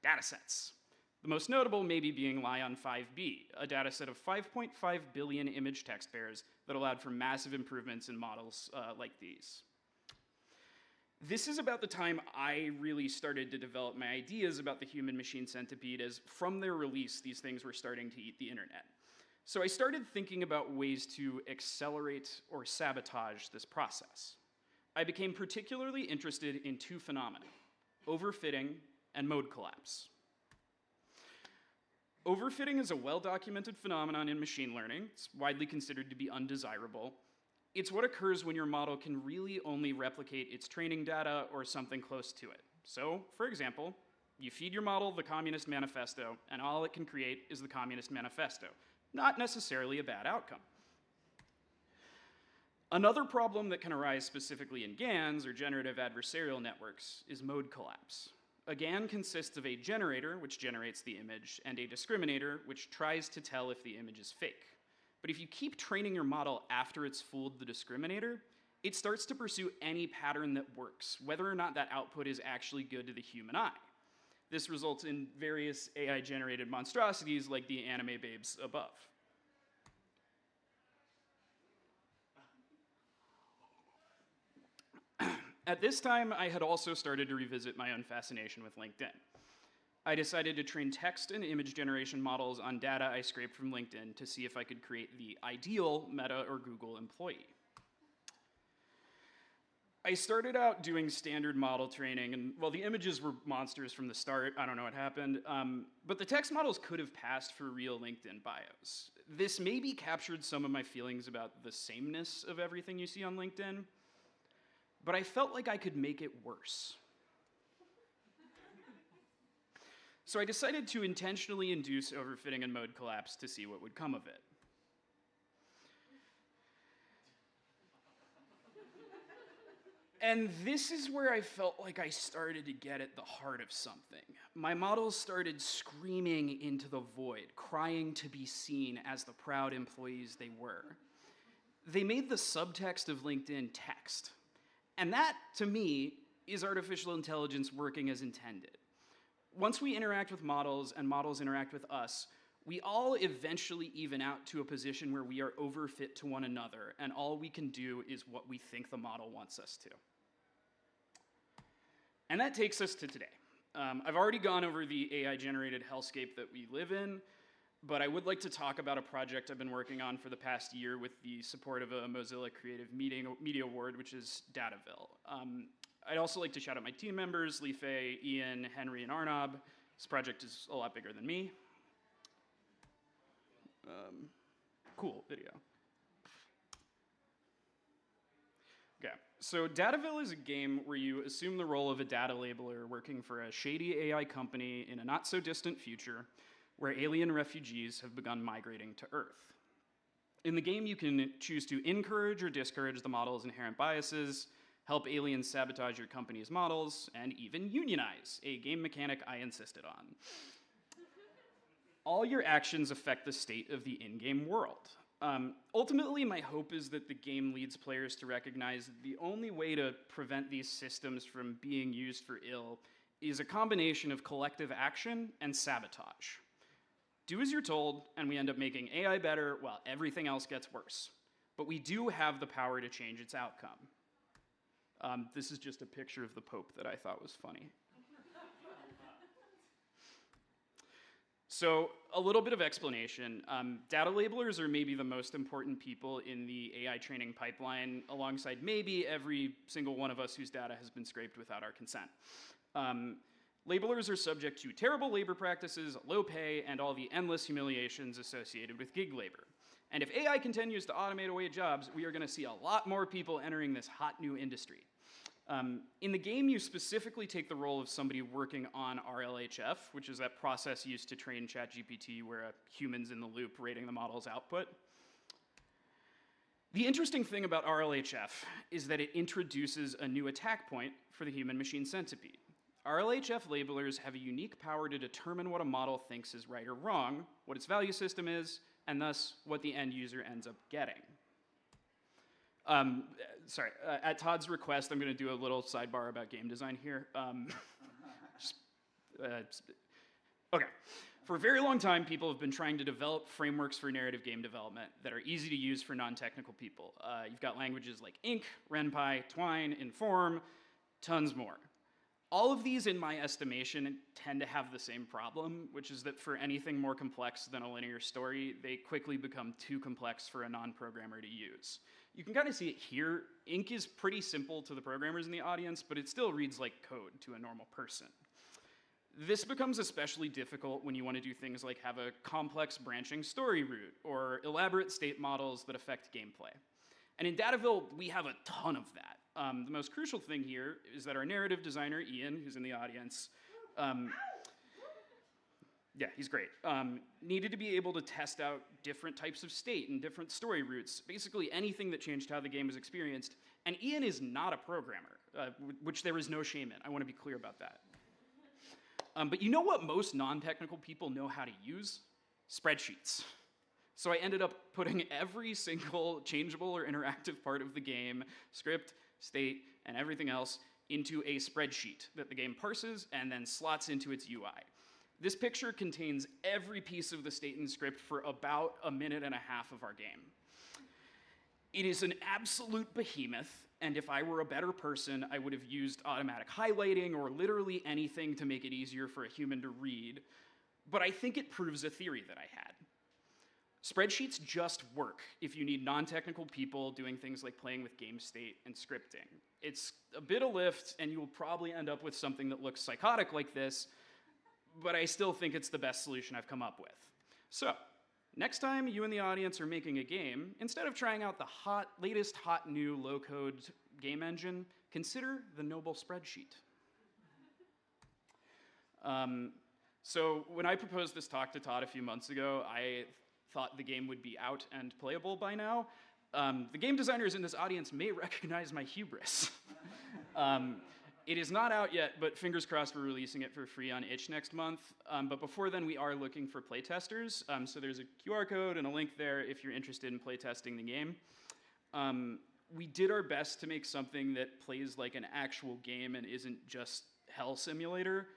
datasets. The most notable maybe being Lion 5B, a dataset of 5.5 billion image text pairs that allowed for massive improvements in models like these. This is about the time I really started to develop my ideas about the human-machine centipede, as from their release, these things were starting to eat the internet. So I started thinking about ways to accelerate or sabotage this process. I became particularly interested in two phenomena: overfitting and mode collapse. Overfitting is a well-documented phenomenon in machine learning. It's widely considered to be undesirable. It's what occurs when your model can really only replicate its training data or something close to it. So, for example, you feed your model the Communist Manifesto, and all it can create is the Communist Manifesto. Not necessarily a bad outcome. Another problem that can arise specifically in GANs, or generative adversarial networks, is mode collapse. A GAN consists of a generator, which generates the image, and a discriminator, which tries to tell if the image is fake. But if you keep training your model after it's fooled the discriminator, it starts to pursue any pattern that works, whether or not that output is actually good to the human eye. This results in various AI-generated monstrosities like the anime babes above. At this time, I had also started to revisit my own fascination with LinkedIn. I decided to train text and image generation models on data I scraped from LinkedIn to see if I could create the ideal Meta or Google employee. I started out doing standard model training, and well, the images were monsters from the start. I don't know what happened, but the text models could have passed for real LinkedIn bios. This maybe captured some of my feelings about the sameness of everything you see on LinkedIn, but I felt like I could make it worse. So I decided to intentionally induce overfitting and mode collapse to see what would come of it. And this is where I felt like I started to get at the heart of something. My models started screaming into the void, crying to be seen as the proud employees they were. They made the subtext of LinkedIn text. And that, to me, is artificial intelligence working as intended. Once we interact with models and models interact with us, we all eventually even out to a position where we are overfit to one another, and all we can do is what we think the model wants us to. And that takes us to today. I've already gone over the AI-generated hellscape that we live in, but I would like to talk about a project I've been working on for the past year with the support of a Mozilla Creative Media Award, which is Wonderville. I'd also like to shout out my team members, Life, Ian, Henry, and Arnab. This project is a lot bigger than me. Cool video. Okay, so Dataville is a game where you assume the role of a data labeler working for a shady AI company in a not-so-distant future where alien refugees have begun migrating to Earth. In the game, you can choose to encourage or discourage the model's inherent biases, help aliens sabotage your company's models, and even unionize, a game mechanic I insisted on. All your actions affect the state of the in-game world. Ultimately, my hope is that the game leads players to recognize that the only way to prevent these systems from being used for ill is a combination of collective action and sabotage. Do as you're told, and we end up making AI better while everything else gets worse. But we do have the power to change its outcome. This is just a picture of the Pope that I thought was funny. So a little bit of explanation. Data labelers are maybe the most important people in the AI training pipeline, alongside maybe every single one of us whose data has been scraped without our consent. Labelers are subject to terrible labor practices, low pay, and all the endless humiliations associated with gig labor. And if AI continues to automate away jobs, we are going to see a lot more people entering this hot new industry. In the game, you specifically take the role of somebody working on RLHF, which is that process used to train ChatGPT where a human's in the loop rating the model's output. The interesting thing about RLHF is that it introduces a new attack point for the human-machine centipede. RLHF labelers have a unique power to determine what a model thinks is right or wrong, what its value system is, and thus what the end user ends up getting. At Todd's request, I'm going to do a little sidebar about game design here. Okay. For a very long time, people have been trying to develop frameworks for narrative game development that are easy to use for non-technical people. You've got languages like Ink, RenPy, Twine, Inform, tons more. All of these, in my estimation, tend to have the same problem, which is that for anything more complex than a linear story, they quickly become too complex for a non-programmer to use. You can kind of see it here. Ink is pretty simple to the programmers in the audience, but it still reads like code to a normal person. This becomes especially difficult when you want to do things like have a complex branching story route or elaborate state models that affect gameplay. And in Dataville, we have a ton of that. The most crucial thing here is that our narrative designer, Ian, who's in the audience, yeah, he's great, needed to be able to test out different types of state and different story routes, basically anything that changed how the game was experienced. And Ian is not a programmer, which there is no shame in. I want to be clear about that. But you know what most non-technical people know how to use? Spreadsheets. So I ended up putting every single changeable or interactive part of the game, script, state, and everything else, into a spreadsheet that the game parses and then slots into its UI. This picture contains every piece of the state and script for about a minute and a half of our game. It is an absolute behemoth, and if I were a better person, I would have used automatic highlighting or literally anything to make it easier for a human to read, but I think it proves a theory that I had. Spreadsheets just work if you need non-technical people doing things like playing with game state and scripting. It's a bit of lift, and you will probably end up with something that looks psychotic like this, but I still think it's the best solution I've come up with. So, next time you in the audience are making a game, instead of trying out the latest hot new low-code game engine, consider the noble spreadsheet. So when I proposed this talk to Todd a few months ago, I thought the game would be out and playable by now. The game designers in this audience may recognize my hubris. It is not out yet, but fingers crossed we're releasing it for free on itch next month. But before then, we are looking for playtesters. So there's a QR code and a link there if you're interested in playtesting the game. We did our best to make something that plays like an actual game and isn't just Hell Simulator,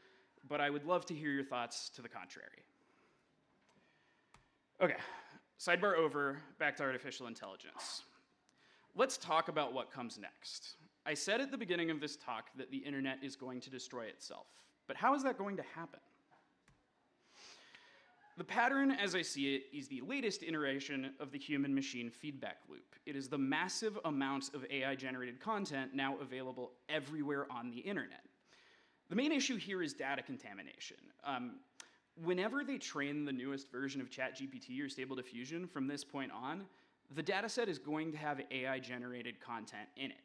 but I would love to hear your thoughts to the contrary. Okay, sidebar over, back to artificial intelligence. Let's talk about what comes next. I said at the beginning of this talk that the internet is going to destroy itself, but how is that going to happen? The pattern, as I see it, is the latest iteration of the human-machine feedback loop. It is the massive amounts of AI-generated content now available everywhere on the internet. The main issue here is data contamination. Whenever they train the newest version of ChatGPT or Stable Diffusion from this point on, the dataset is going to have AI-generated content in it.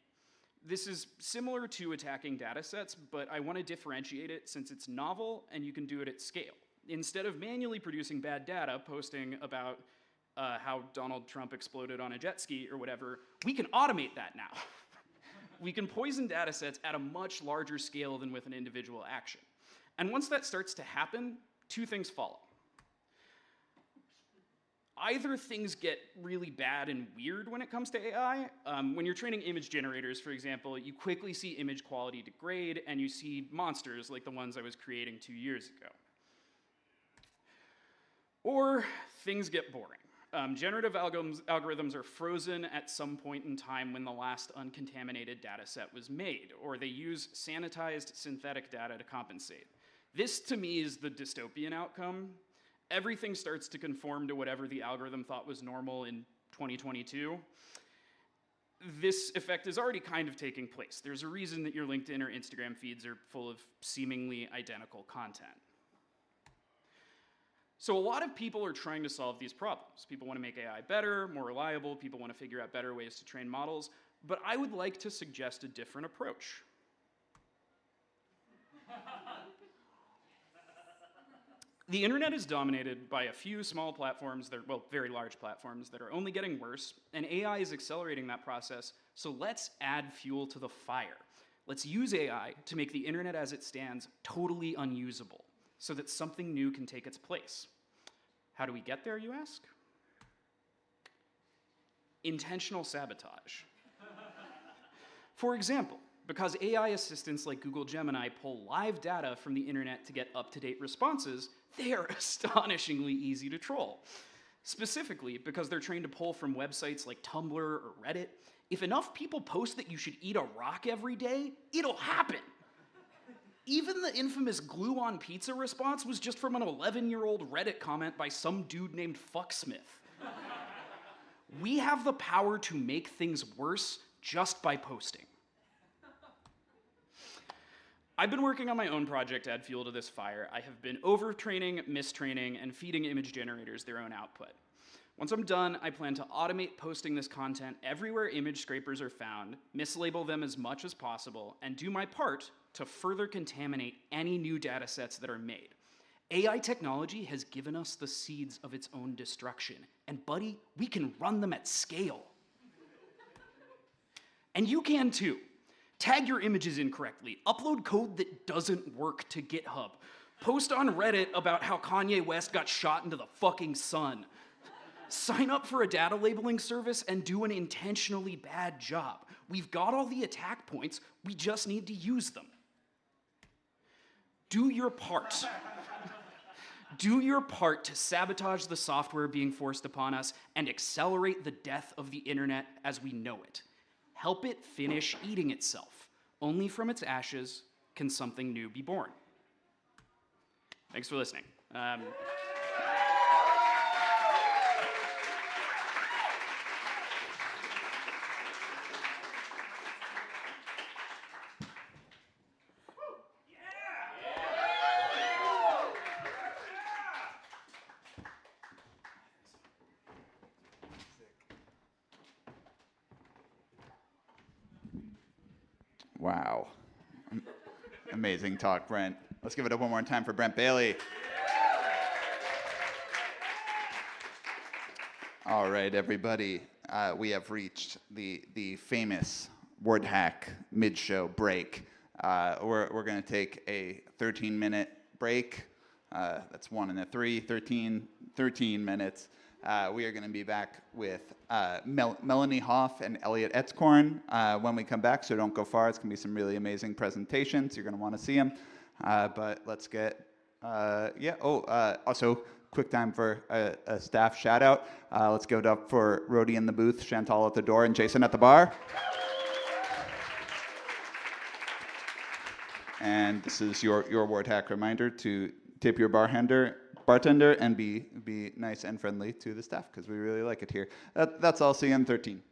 This is similar to attacking datasets, but I want to differentiate it since it's novel and you can do it at scale. Instead of manually producing bad data, posting about how Donald Trump exploded on a jet ski or whatever, we can automate that now. we can poison data sets at a much larger scale than with an individual action. And once that starts to happen, two things follow. Either things get really bad and weird when it comes to AI. When you're training image generators, for example, you quickly see image quality degrade and you see monsters like the ones I was creating 2 years ago. Or things get boring. Generative algorithms are frozen at some point in time when the last uncontaminated data set was made, or they use sanitized synthetic data to compensate. This, to me, is the dystopian outcome. Everything starts to conform to whatever the algorithm thought was normal in 2022. This effect is already kind of taking place. There's a reason that your LinkedIn or Instagram feeds are full of seemingly identical content. So a lot of people are trying to solve these problems. People want to make AI better, more reliable, people want to figure out better ways to train models, but I would like to suggest a different approach. The internet is dominated by a few small platforms, well, very large platforms, that are only getting worse, and AI is accelerating that process, so let's add fuel to the fire. Let's use AI to make the internet as it stands totally unusable, so that something new can take its place. How do we get there, you ask? Intentional sabotage. For example, because AI assistants like Google Gemini pull live data from the internet to get up-to-date responses, they are astonishingly easy to troll. Specifically, because they're trained to pull from websites like Tumblr or Reddit, if enough people post that you should eat a rock every day, it'll happen. Even the infamous glue on pizza response was just from an 11-year-old Reddit comment by some dude named Fucksmith. We have the power to make things worse just by posting. I've been working on my own project to add fuel to this fire. I have been overtraining, mistraining, and feeding image generators their own output. Once I'm done, I plan to automate posting this content everywhere image scrapers are found, mislabel them as much as possible, and do my part to further contaminate any new data sets that are made. AI technology has given us the seeds of its own destruction, and buddy, we can run them at scale. And you can too. Tag your images incorrectly, upload code that doesn't work to GitHub, post on Reddit about how Kanye West got shot into the fucking sun. Sign up for a data labeling service and do an intentionally bad job. We've got all the attack points, we just need to use them. Do your part. Do your part to sabotage the software being forced upon us and accelerate the death of the internet as we know it. Help it finish eating itself. Only from its ashes can something new be born. Thanks for listening. Wow. Amazing talk, Brent. Let's give it up one more time for Brent Bailey. All right, everybody. We have reached the famous WordHack mid-show break. We're going to take a 13-minute break. That's 1 and a 3, 13 minutes. We are going to be back with Melanie Hoff and Elliot Etzkorn when we come back, so don't go far. It's going to be some really amazing presentations. You're going to want to see them. But let's get, also, quick time for a staff shout-out. Let's give it up for Rhodey in the booth, Chantal at the door, and Jason at the bar. And this is your WordHack reminder to tip your bartender and be nice and friendly to the staff because we really like it here. That's all. See you in 13.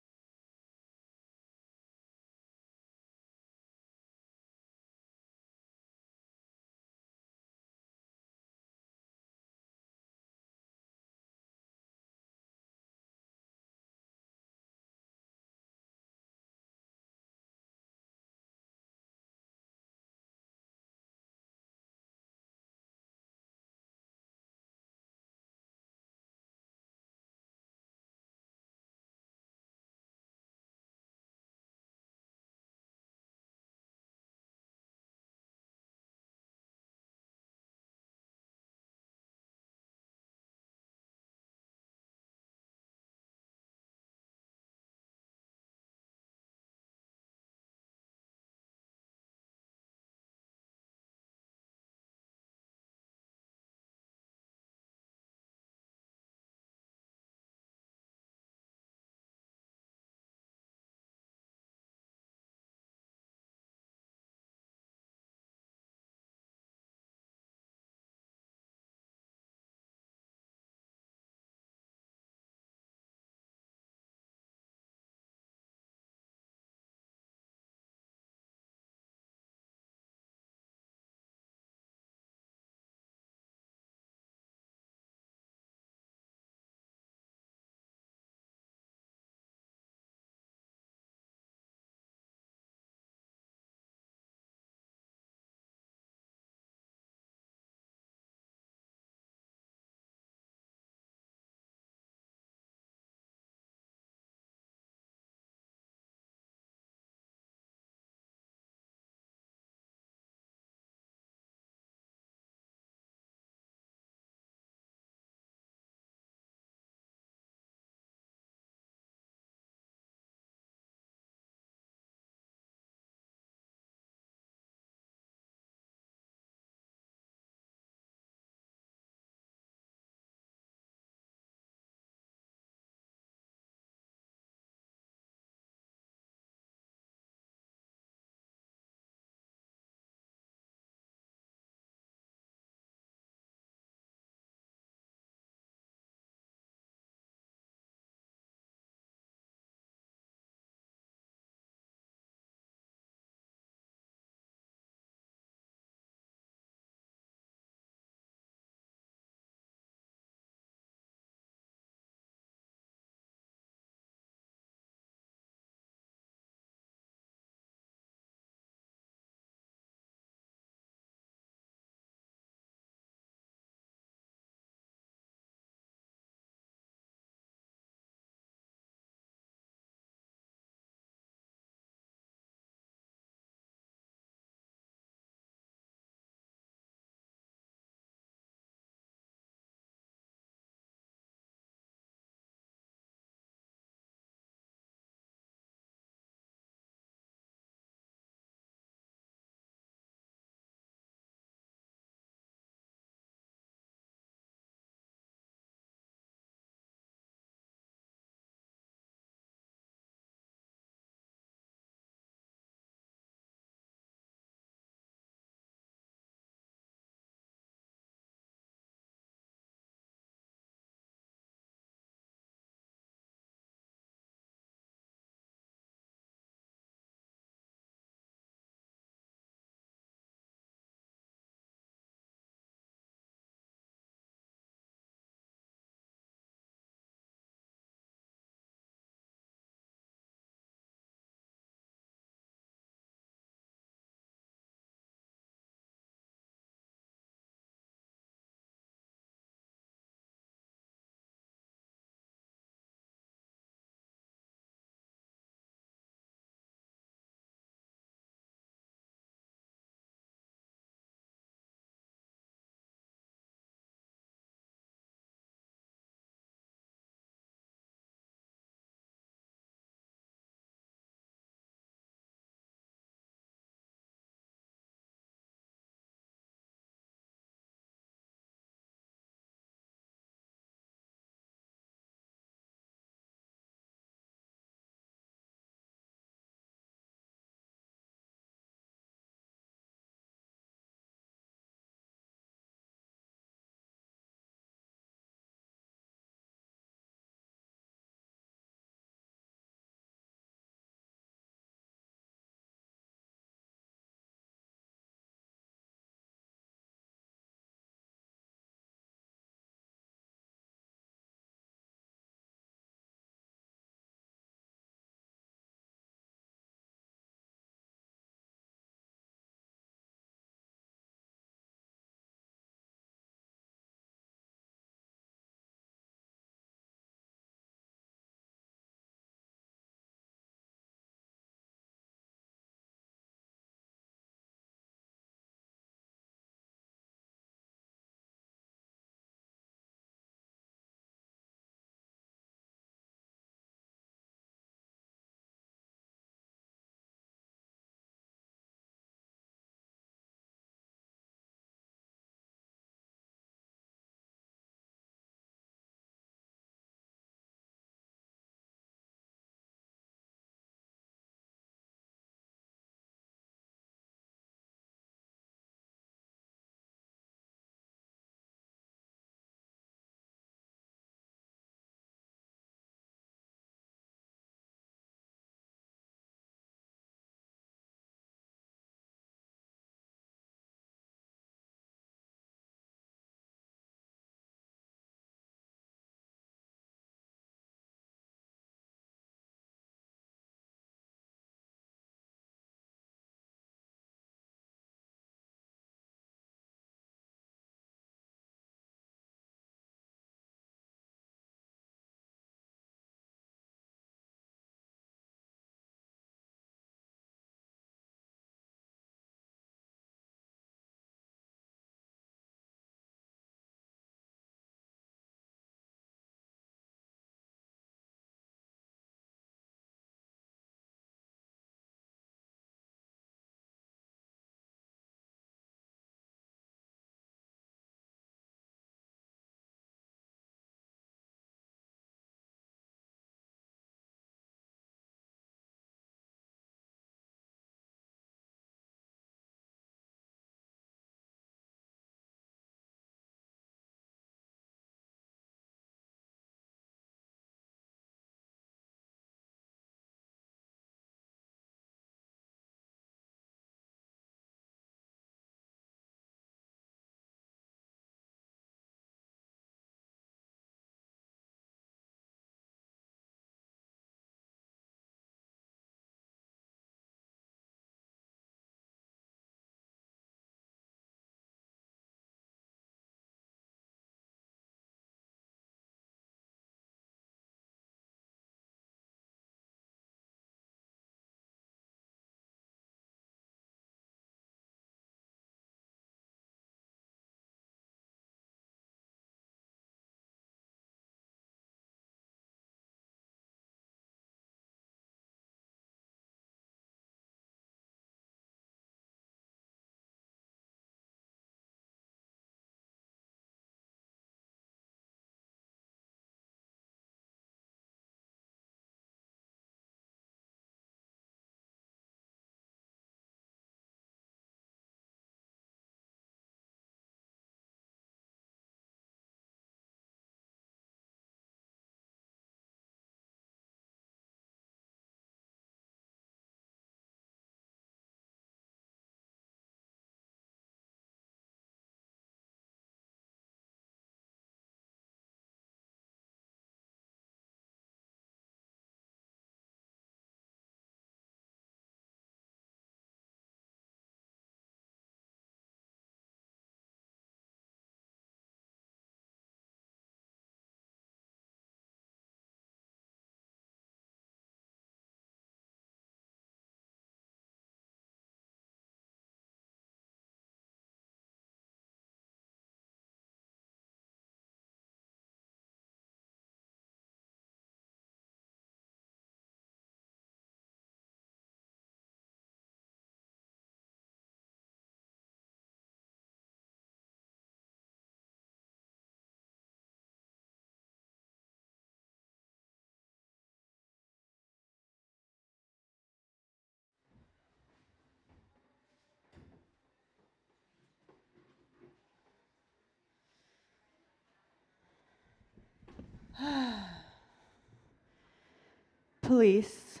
police,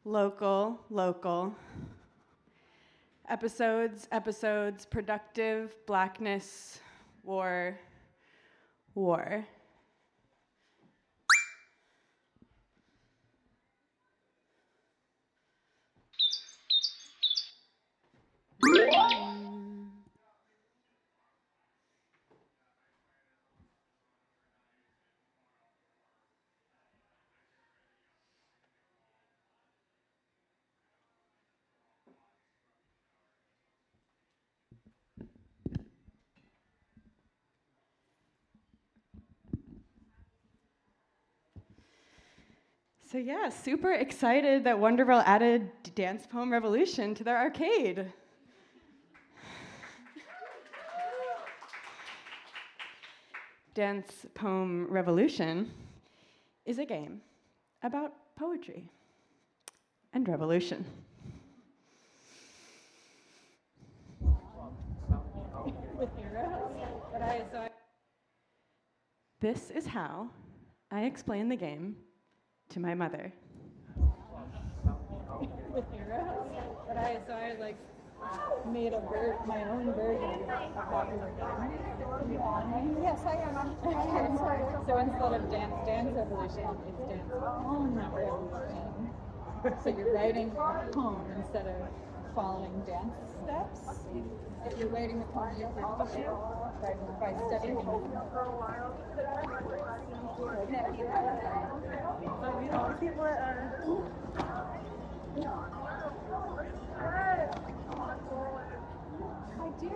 local, local. Episodes, episodes, productive, blackness, war, war. So yeah, super excited that Wonderville added Dance Poem Revolution to their arcade. Dance Poem Revolution is a game about poetry and revolution. This is how I explain the game to my mother. With heroes, but I like made my own version of popular game. Yes, I am. So instead of Dance Revolution, it's Dance Poem Revolution. So you're writing a poem instead of following dance steps. If you're writing a poem, you have to by stepping in. I do.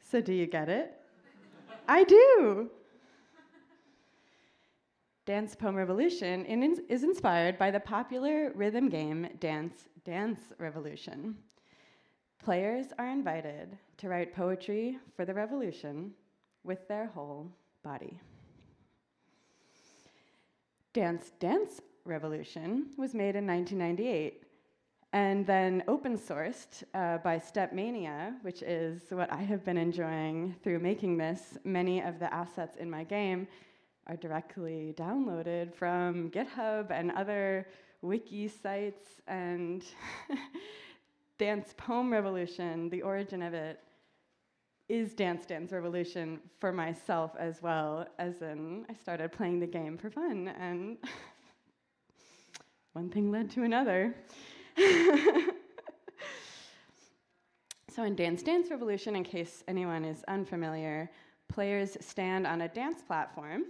So do you get it? I do. Dance Poem Revolution is inspired by the popular rhythm game Dance Revolution. Players are invited to write poetry for the revolution with their whole body. Dance Revolution was made in 1998 and then open sourced by Stepmania, which is what I have been enjoying through making this. Many of the assets in my game are directly downloaded from GitHub and other wiki sites, and Dance Poem Revolution, the origin of it, is Dance Revolution for myself as well, as in I started playing the game for fun, and one thing led to another. So in Dance Revolution, in case anyone is unfamiliar, players stand on a dance platform,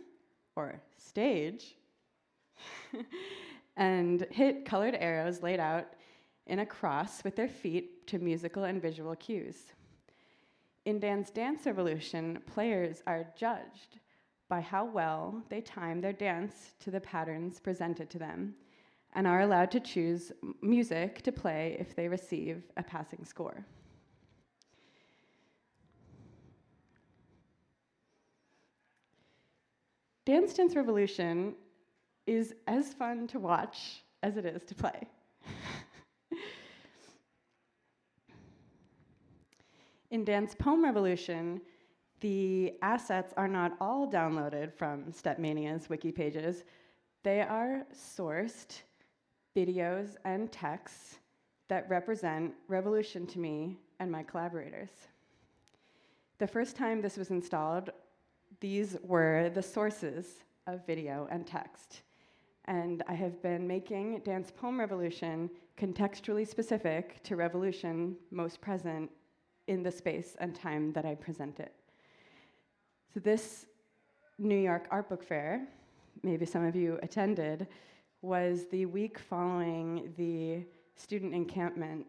or stage, and hit colored arrows laid out in a cross with their feet to musical and visual cues. In Dance Revolution, players are judged by how well they time their dance to the patterns presented to them, and are allowed to choose music to play if they receive a passing score. Dance Revolution is as fun to watch as it is to play. In Dance Poem Revolution, the assets are not all downloaded from Stepmania's wiki pages. They are sourced videos and texts that represent revolution to me and my collaborators. The first time this was installed, these were the sources of video and text. And I have been making Dance Poem Revolution contextually specific to revolution most present in the space and time that I present it. So this New York Art Book Fair, maybe some of you attended, was the week following the student encampment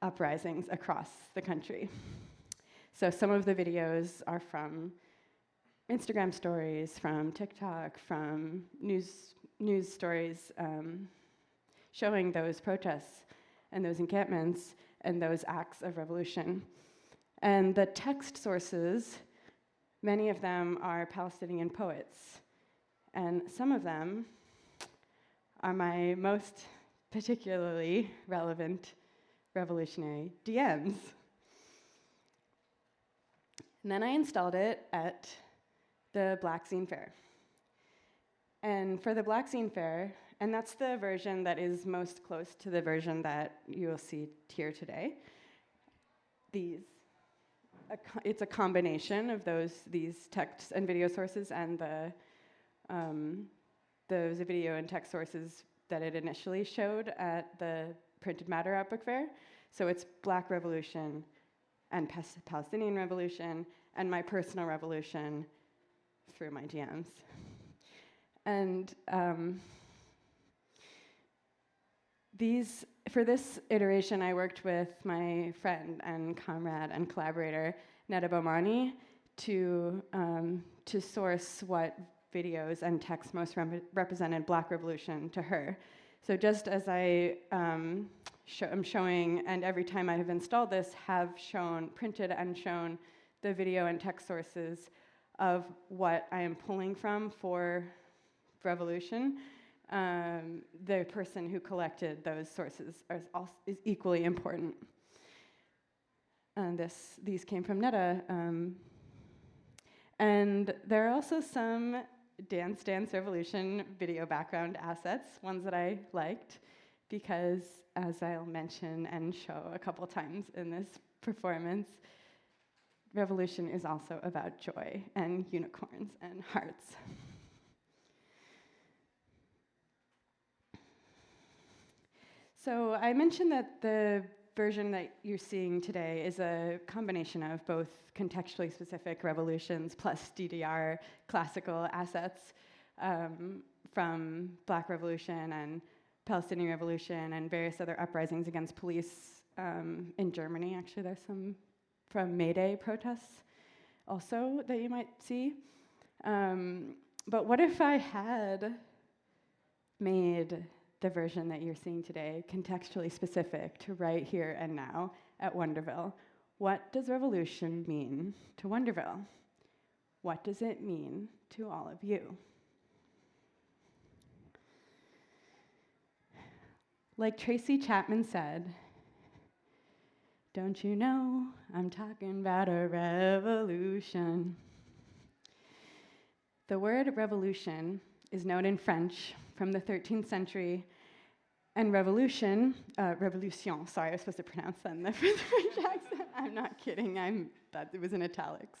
uprisings across the country. So some of the videos are from Instagram stories, from TikTok, from news stories showing those protests and those encampments and those acts of revolution. And the text sources, many of them are Palestinian poets, and some of them are my most particularly relevant revolutionary DMs. And then I installed it at the Black Zine Fair. And for the Black Zine Fair, and that's the version that is most close to the version that you will see here today, it's a combination of these text and video sources and those video and text sources that it initially showed at the Printed Matter Art Book Fair. So it's Black Revolution and Palestinian Revolution and my personal revolution through my DMs. And for this iteration, I worked with my friend and comrade and collaborator, Neda Bomani, to source what videos and text most represented Black Revolution to her. So just as I am showing, and every time I have installed this, have printed and shown the video and text sources of what I am pulling from for Revolution, the person who collected those sources is equally important. And these came from Neda. And there are also some Dance Dance Revolution video background assets, ones that I liked, because as I'll mention and show a couple times in this performance, Revolution is also about joy and unicorns and hearts. So I mentioned that the version that you're seeing today is a combination of both contextually specific revolutions plus DDR classical assets from Black Revolution and Palestinian Revolution and various other uprisings against police in Germany. Actually, there's some from May Day protests also that you might see. But what if I had made the version that you're seeing today contextually specific to right here and now at Wonderville? What does revolution mean to Wonderville? What does it mean to all of you? Like Tracy Chapman said, don't you know I'm talking about a revolution? The word revolution is known in French from the 13th century, and revolution, revolution, sorry, I was supposed to pronounce that in the French accent. I'm not kidding, it was in italics.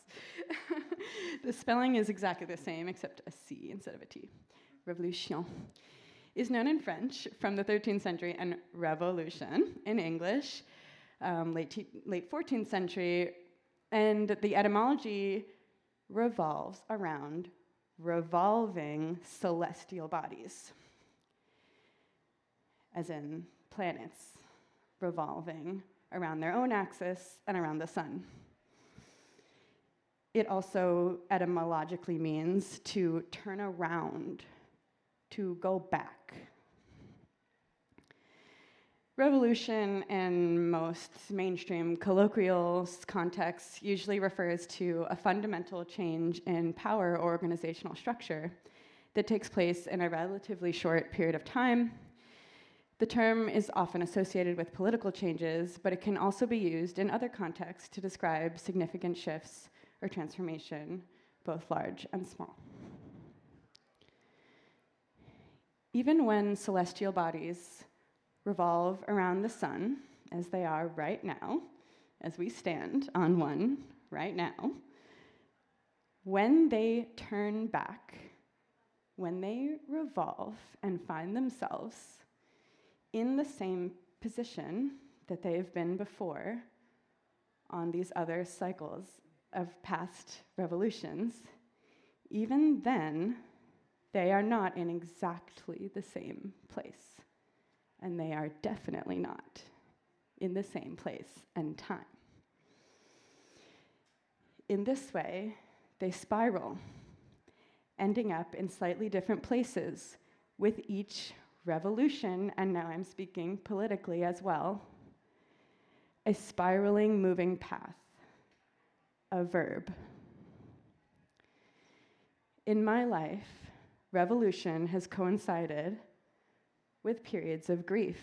The spelling is exactly the same, except a C instead of a T. Revolution is known in French from the 13th century, and revolution in English, late 14th century, and the etymology revolves around revolving celestial bodies, as in planets revolving around their own axis and around the sun. It also etymologically means to turn around, to go back. Revolution in most mainstream colloquial contexts usually refers to a fundamental change in power or organizational structure that takes place in a relatively short period of time. The term is often associated with political changes, but it can also be used in other contexts to describe significant shifts or transformation, both large and small. Even when celestial bodies revolve around the sun, as they are right now, as we stand on one right now, when they turn back, when they revolve and find themselves in the same position that they've been before on these other cycles of past revolutions, even then, they are not in exactly the same place. And they are definitely not in the same place and time. In this way, they spiral, ending up in slightly different places with each revolution, and now I'm speaking politically as well, a spiraling moving path, a verb. In my life, revolution has coincided with periods of grief.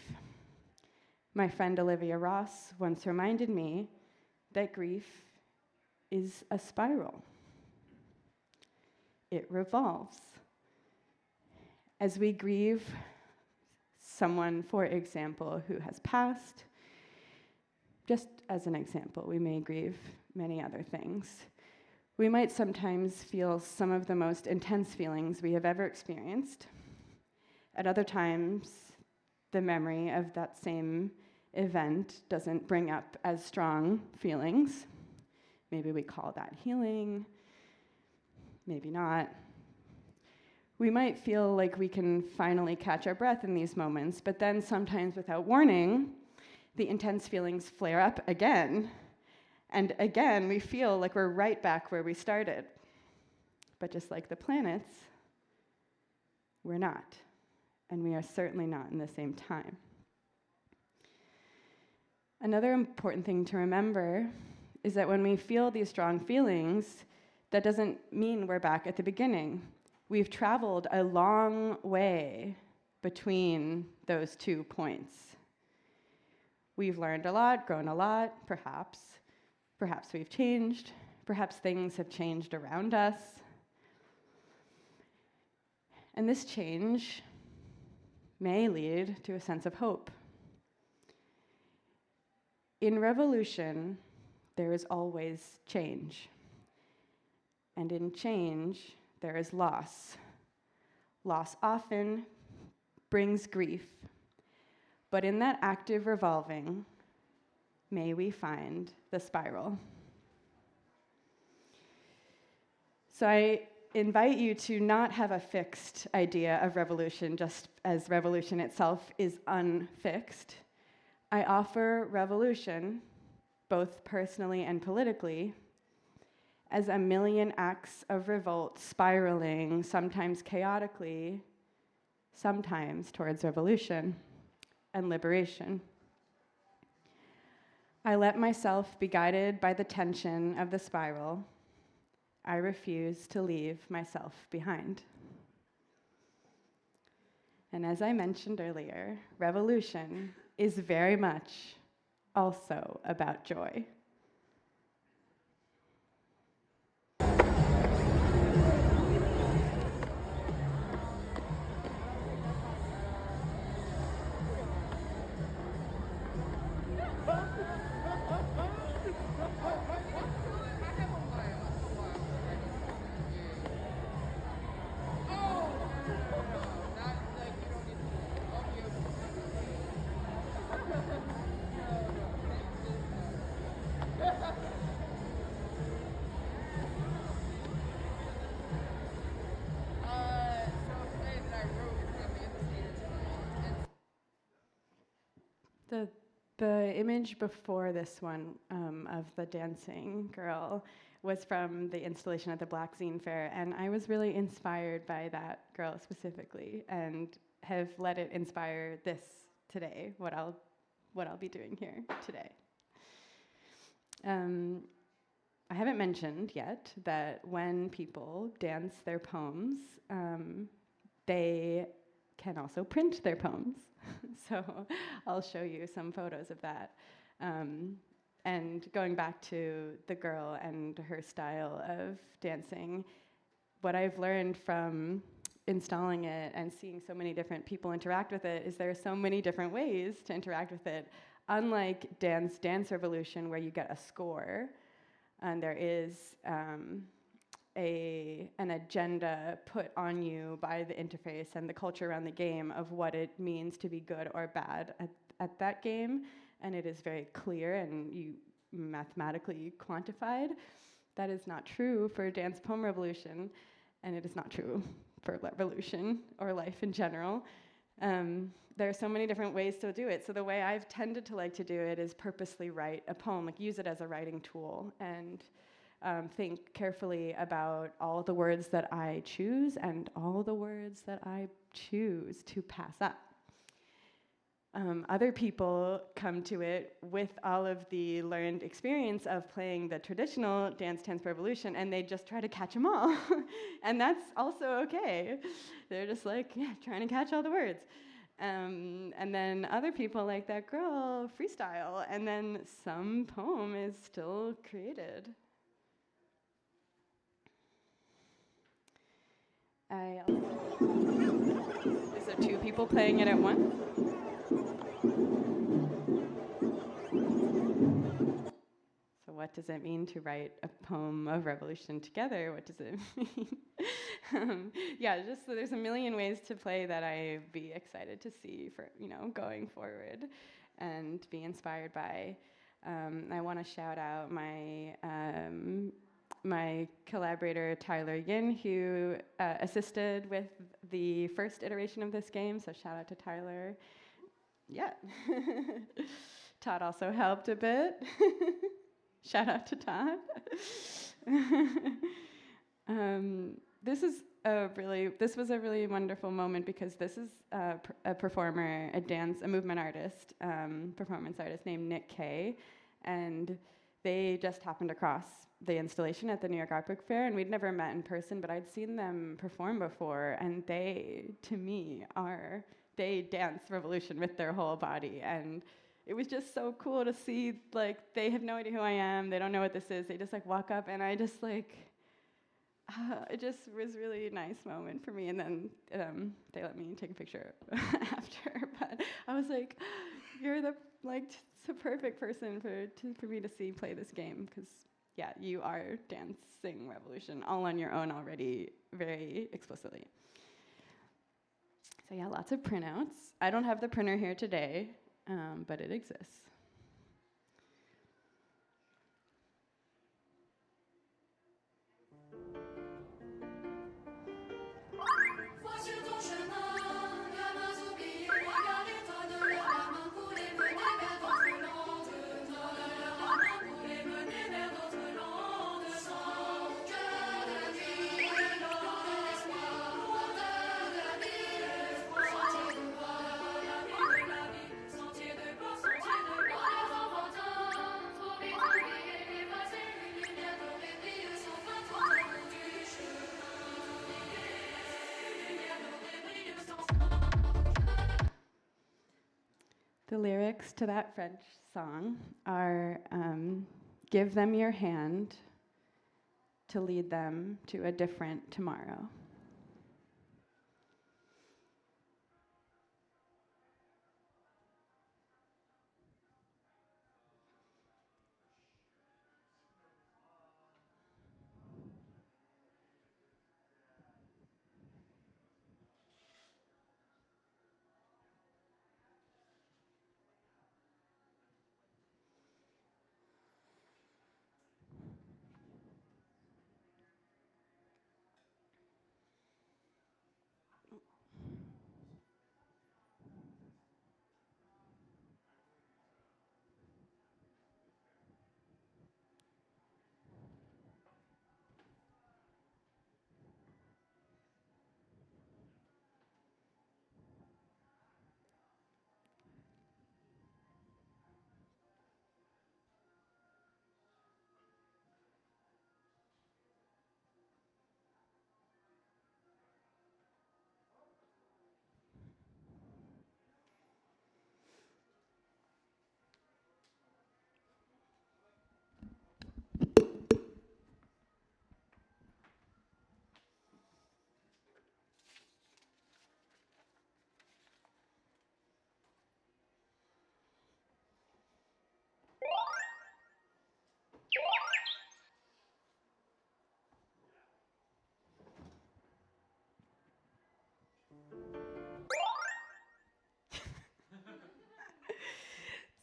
My friend Olivia Ross once reminded me that grief is a spiral. It revolves. As we grieve someone, for example, who has passed, just as an example, we may grieve many other things. We might sometimes feel some of the most intense feelings we have ever experienced. At other times, the memory of that same event doesn't bring up as strong feelings. Maybe we call that healing, maybe not. We might feel like we can finally catch our breath in these moments, but then sometimes without warning, the intense feelings flare up again. And again, we feel like we're right back where we started. But just like the planets, we're not. And we are certainly not in the same time. Another important thing to remember is that when we feel these strong feelings, that doesn't mean we're back at the beginning. We've traveled a long way between those 2 points. We've learned a lot, grown a lot, perhaps. Perhaps we've changed. Perhaps things have changed around us. And this change may lead to a sense of hope. In revolution, there is always change. And in change, there is loss. Loss often brings grief. But in that active revolving, may we find the spiral. So I invite you to not have a fixed idea of revolution, just as revolution itself is unfixed. I offer revolution, both personally and politically, as a million acts of revolt spiraling, sometimes chaotically, sometimes towards revolution and liberation. I let myself be guided by the tension of the spiral. I refuse to leave myself behind. And as I mentioned earlier, revolution is very much also about joy. The image before this one of the dancing girl was from the installation at the Black Zine Fair, and I was really inspired by that girl specifically, and have let it inspire this today, what I'll be doing here today. I haven't mentioned yet that when people dance their poems, they can also print their poems. So I'll show you some photos of that. And going back to the girl and her style of dancing, what I've learned from installing it and seeing so many different people interact with it is there are so many different ways to interact with it. Unlike Dance Revolution, where you get a score, and there is an agenda put on you by the interface and the culture around the game of what it means to be good or bad at that game, and it is very clear and you mathematically quantified. That is not true for Dance Poem Revolution, and it is not true for revolution or life in general. There are so many different ways to do it. So the way I've tended to like to do it is purposely write a poem, like use it as a writing tool, and think carefully about all the words that I choose and all the words that I choose to pass up. Other people come to it with all of the learned experience of playing the traditional Dance Revolution, and they just try to catch them all. And that's also okay. They're just like, yeah, trying to catch all the words. And then other people, like that girl, freestyle, and then some poem is still created. Is there two people playing it at once? So what does it mean to write a poem of revolution together? What does it mean? Yeah, just so there's a million ways to play that I'd be excited to see for, going forward and be inspired by. I want to shout out my collaborator Tyler Yin, who assisted with the first iteration of this game, so shout out to Tyler. Yeah. Todd also helped a bit. Shout out to Todd. This was a really wonderful moment because this is a performer, a movement artist, performance artist named Nick Kay, and they just happened across the installation at the New York Art Book Fair, and we'd never met in person, but I'd seen them perform before, and they, to me, they dance revolution with their whole body, and it was just so cool to see, they have no idea who I am, they don't know what this is, they just, walk up, and I just, it just was really a nice moment for me, and then they let me take a picture after, but I was like, you're the perfect person for me to see play this game, because, yeah, you are dancing revolution all on your own already, very explicitly. So yeah, lots of printouts. I don't have the printer here today, but it exists. The lyrics to that French song are, give them your hand to lead them to a different tomorrow.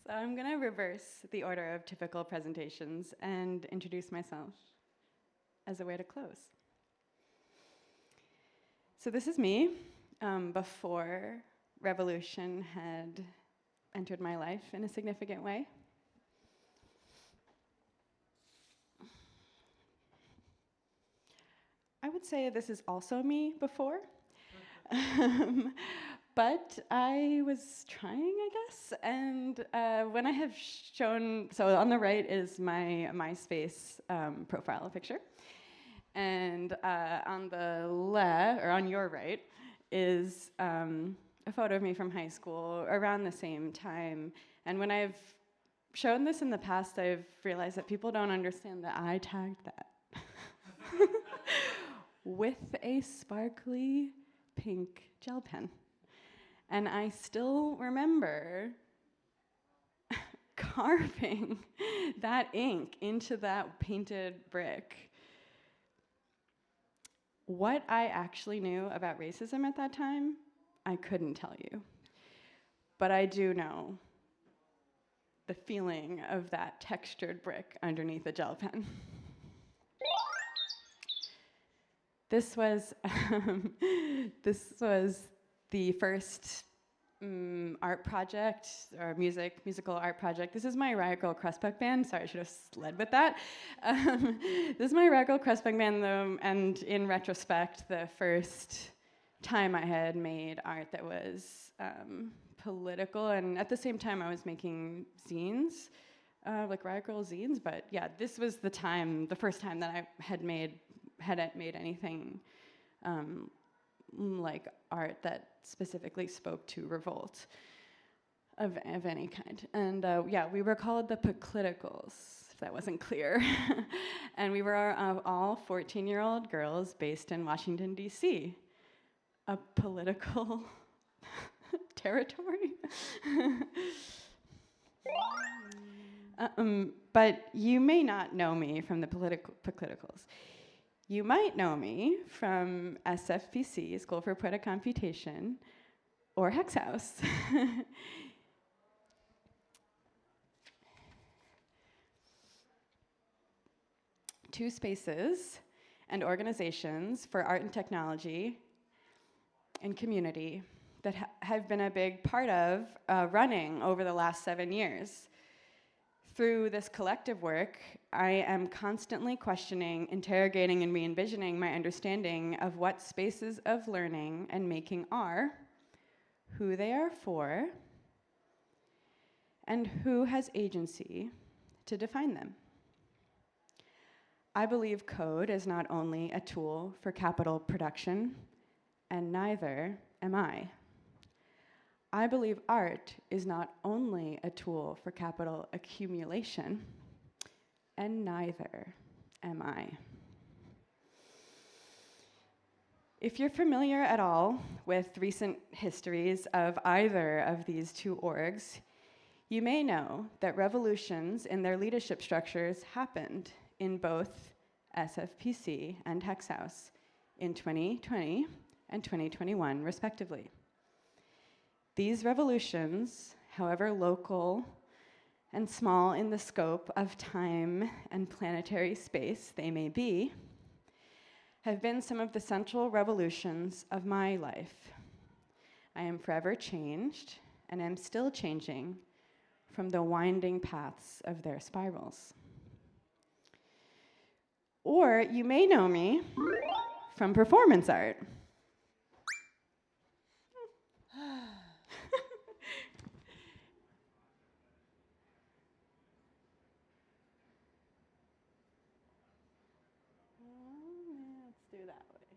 So I'm going to reverse the order of typical presentations and introduce myself as a way to close. So this is me before revolution had entered my life in a significant way. I would say this is also me before. But I was trying, I guess, and when I have shown, so on the right is my MySpace profile picture, and on the left, or on your right, is a photo of me from high school around the same time, and when I've shown this in the past, I've realized that people don't understand that I tagged that. with a sparkly pink gel pen. And I still remember carving that ink into that painted brick. What I actually knew about racism at that time, I couldn't tell you. But I do know the feeling of that textured brick underneath a gel pen. This was the first art project, or musical art project. This is my Riot Girl Crust Punk band. Sorry, I should have led with that. This is my Riot Girl Crust Punk band, though, and in retrospect, the first time I had made art that was political, and at the same time I was making zines, like Riot Girl zines, but yeah, this was the first time that I had made anything like art that specifically spoke to revolt of any kind. And yeah, we were called the Pacliticals, if that wasn't clear. And we were all 14-year-old girls based in Washington, D.C., a political territory. But you may not know me from the Pacliticals. You might know me from SFPC, School for Poetic Computation, or Hex House. Two spaces and organizations for art and technology and community that have been a big part of running over the last 7 years. Through this collective work, I am constantly questioning, interrogating, and re-envisioning my understanding of what spaces of learning and making are, who they are for, and who has agency to define them. I believe code is not only a tool for capital production, and neither am I. I believe art is not only a tool for capital accumulation, and neither am I. If you're familiar at all with recent histories of either of these two orgs, you may know that revolutions in their leadership structures happened in both SFPC and Hex House in 2020 and 2021, respectively. These revolutions, however local and small in the scope of time and planetary space they may be, have been some of the central revolutions of my life. I am forever changed, and am still changing from the winding paths of their spirals. Or you may know me from performance art. Let's do that way.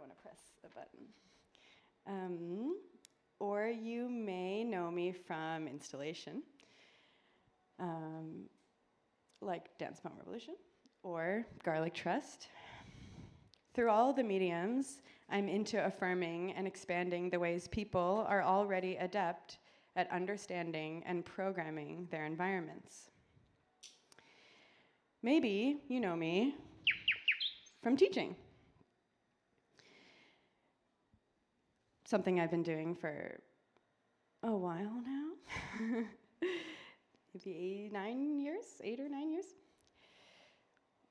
don't want to press a button. Or you may know me from installation, like Dance Poem Revolution or Garlic Trust. Through all the mediums, I'm into affirming and expanding the ways people are already adept at understanding and programming their environments. Maybe you know me from teaching. Something I've been doing for a while now. Maybe 8 or 9 years.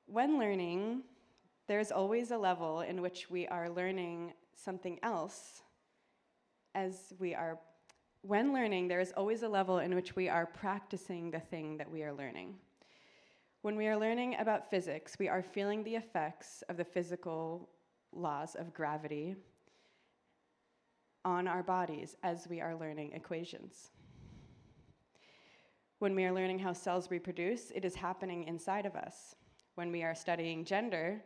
When learning, there's always a level in which we are learning something else when learning, there is always a level in which we are practicing the thing that we are learning. When we are learning about physics, we are feeling the effects of the physical laws of gravity on our bodies as we are learning equations. When we are learning how cells reproduce, it is happening inside of us. When we are studying gender,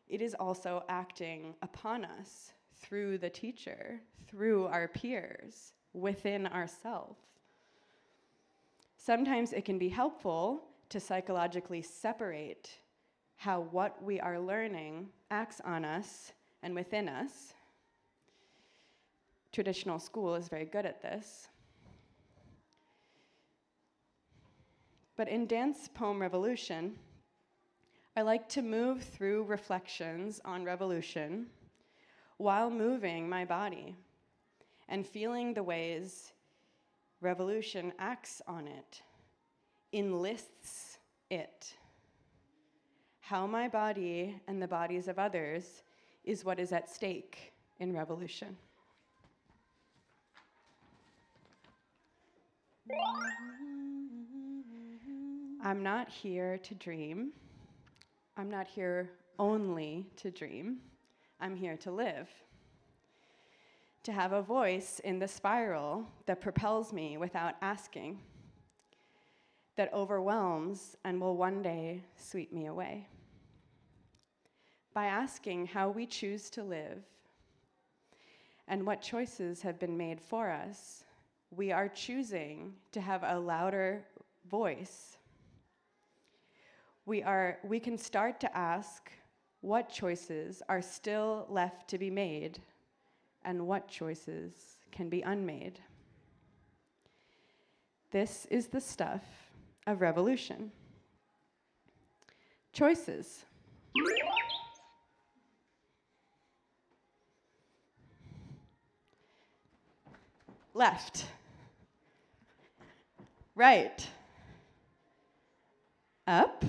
it is also acting upon us through the teacher, through our peers, within ourselves. Sometimes it can be helpful to psychologically separate how what we are learning acts on us and within us. Traditional school is very good at this. But in Dance Poem Revolution, I like to move through reflections on revolution while moving my body and feeling the ways revolution acts on it, enlists it. How my body and the bodies of others is what is at stake in revolution. I'm not here to dream. I'm not here only to dream. I'm here to live. To have a voice in the spiral that propels me without asking, that overwhelms and will one day sweep me away. By asking how we choose to live and what choices have been made for us, we are choosing to have a louder voice. We can start to ask what choices are still left to be made and what choices can be unmade. This is the stuff of revolution. Choices. Left. Right. Up.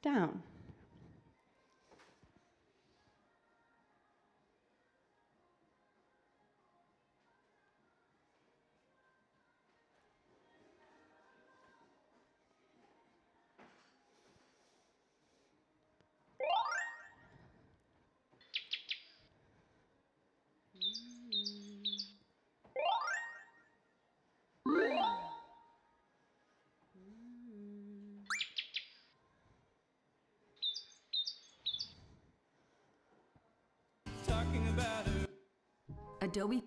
Down. Adobe.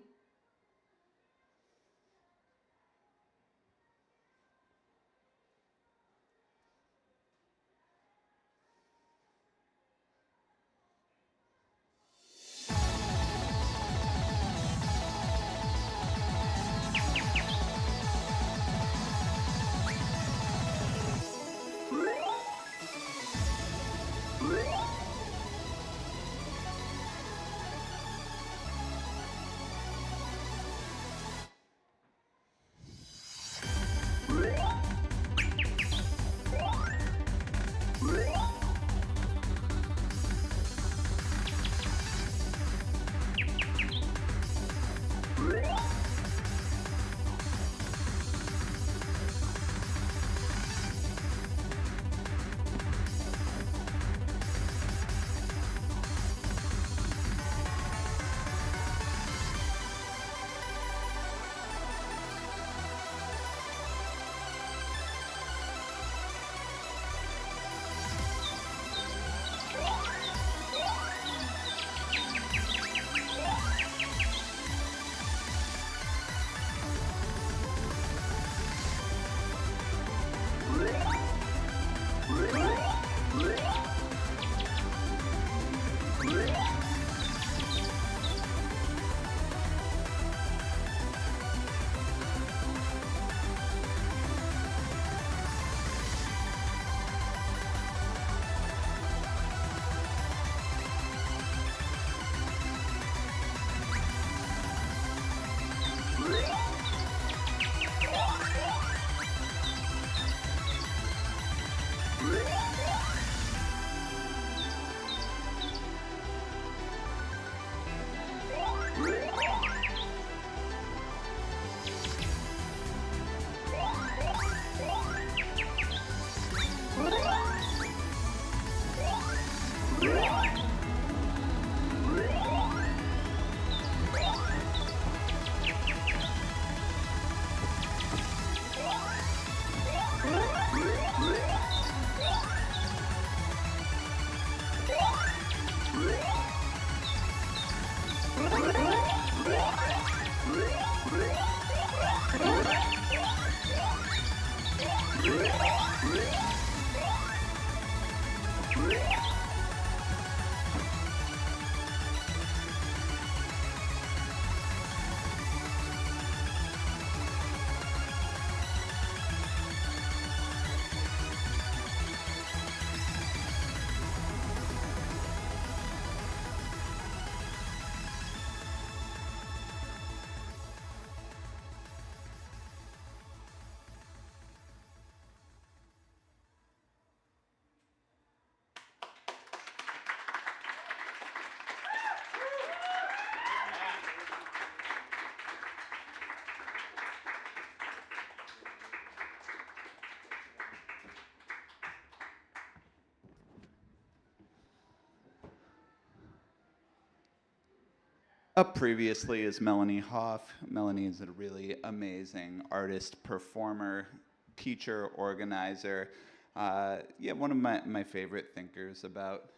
Up previously is Melanie Hoff. Melanie is a really amazing artist, performer, teacher, organizer. Yeah, one of my favorite thinkers about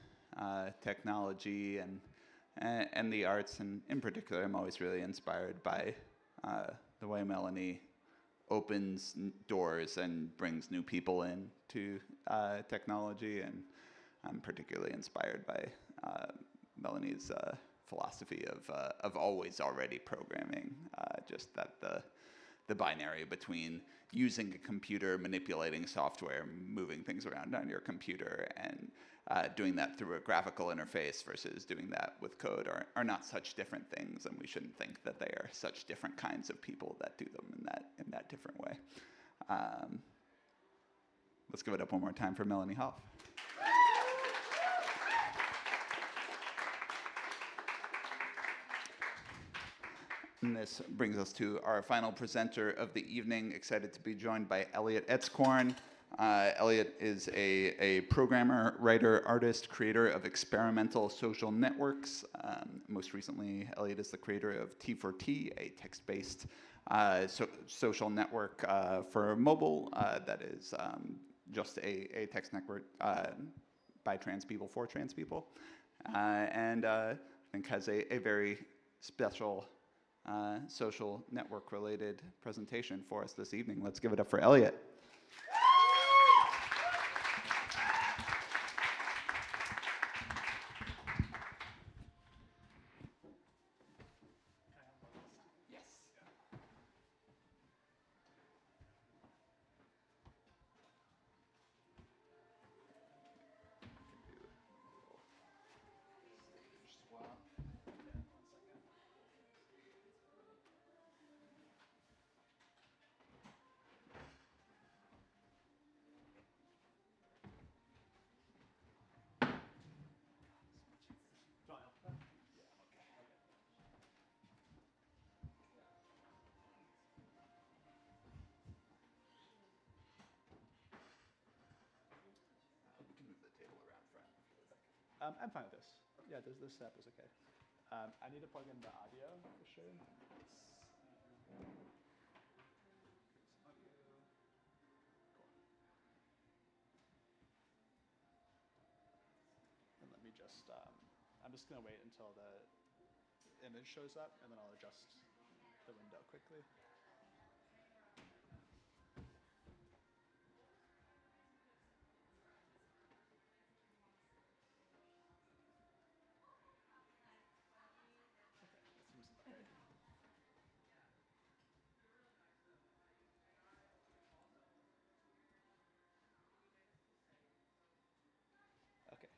technology and the arts, and in particular, I'm always really inspired by the way Melanie opens doors and brings new people into technology, and I'm particularly inspired by Melanie's philosophy of always already programming, just that the binary between using a computer, manipulating software, moving things around on your computer, and doing that through a graphical interface versus doing that with code are not such different things, and we shouldn't think that they are such different kinds of people that do them in that different way. Let's give it up one more time for Melanie Hoff. And this brings us to our final presenter of the evening. Excited to be joined by Elliot Etzkorn. Elliot is a programmer, writer, artist, creator of experimental social networks. Most recently, Elliot is the creator of T4T, a text-based social network for mobile that is just a text network by trans people for trans people. And I think has a very special social network related presentation for us this evening. Let's give it up for Elliot. I'm fine with this. Yeah, this setup is okay. I need to plug in the audio for sure. And let me just, I'm just gonna wait until the image shows up, and then I'll adjust the window quickly. Okay,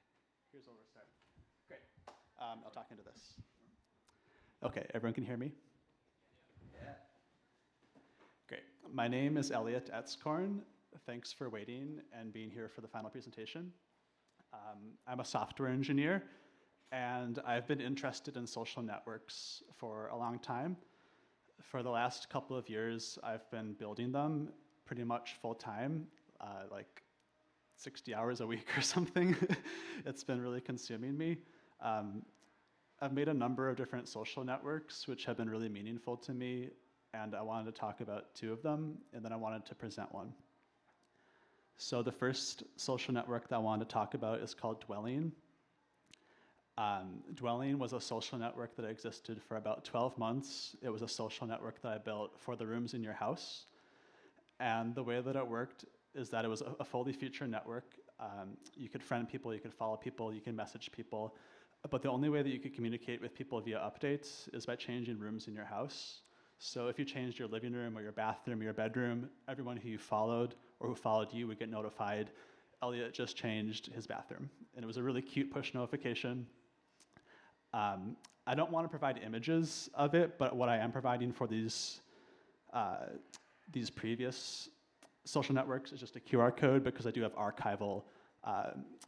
here's where we're starting. Great. I'll talk into this. Okay, everyone can hear me? Yeah. Great. My name is Elliot Etzkorn. Thanks for waiting and being here for the final presentation. I'm a software engineer, and I've been interested in social networks for a long time. For the last couple of years, I've been building them pretty much full time, like 60 hours a week or something. It's been really consuming me. I've made a number of different social networks which have been really meaningful to me, and I wanted to talk about two of them, and then I wanted to present one. So the first social network that I wanted to talk about is called Dwelling. Dwelling was a social network that existed for about 12 months. It was a social network that I built for the rooms in your house. And the way that it worked is that it was a fully featured network. You could friend people, you could follow people, you can message people. But the only way that you could communicate with people via updates is by changing rooms in your house. So if you changed your living room or your bathroom or your bedroom, everyone who you followed or who followed you would get notified, Elliot just changed his bathroom. And it was a really cute push notification. I don't want to provide images of it, but what I am providing for these previous social networks is just a QR code, because I do have archival,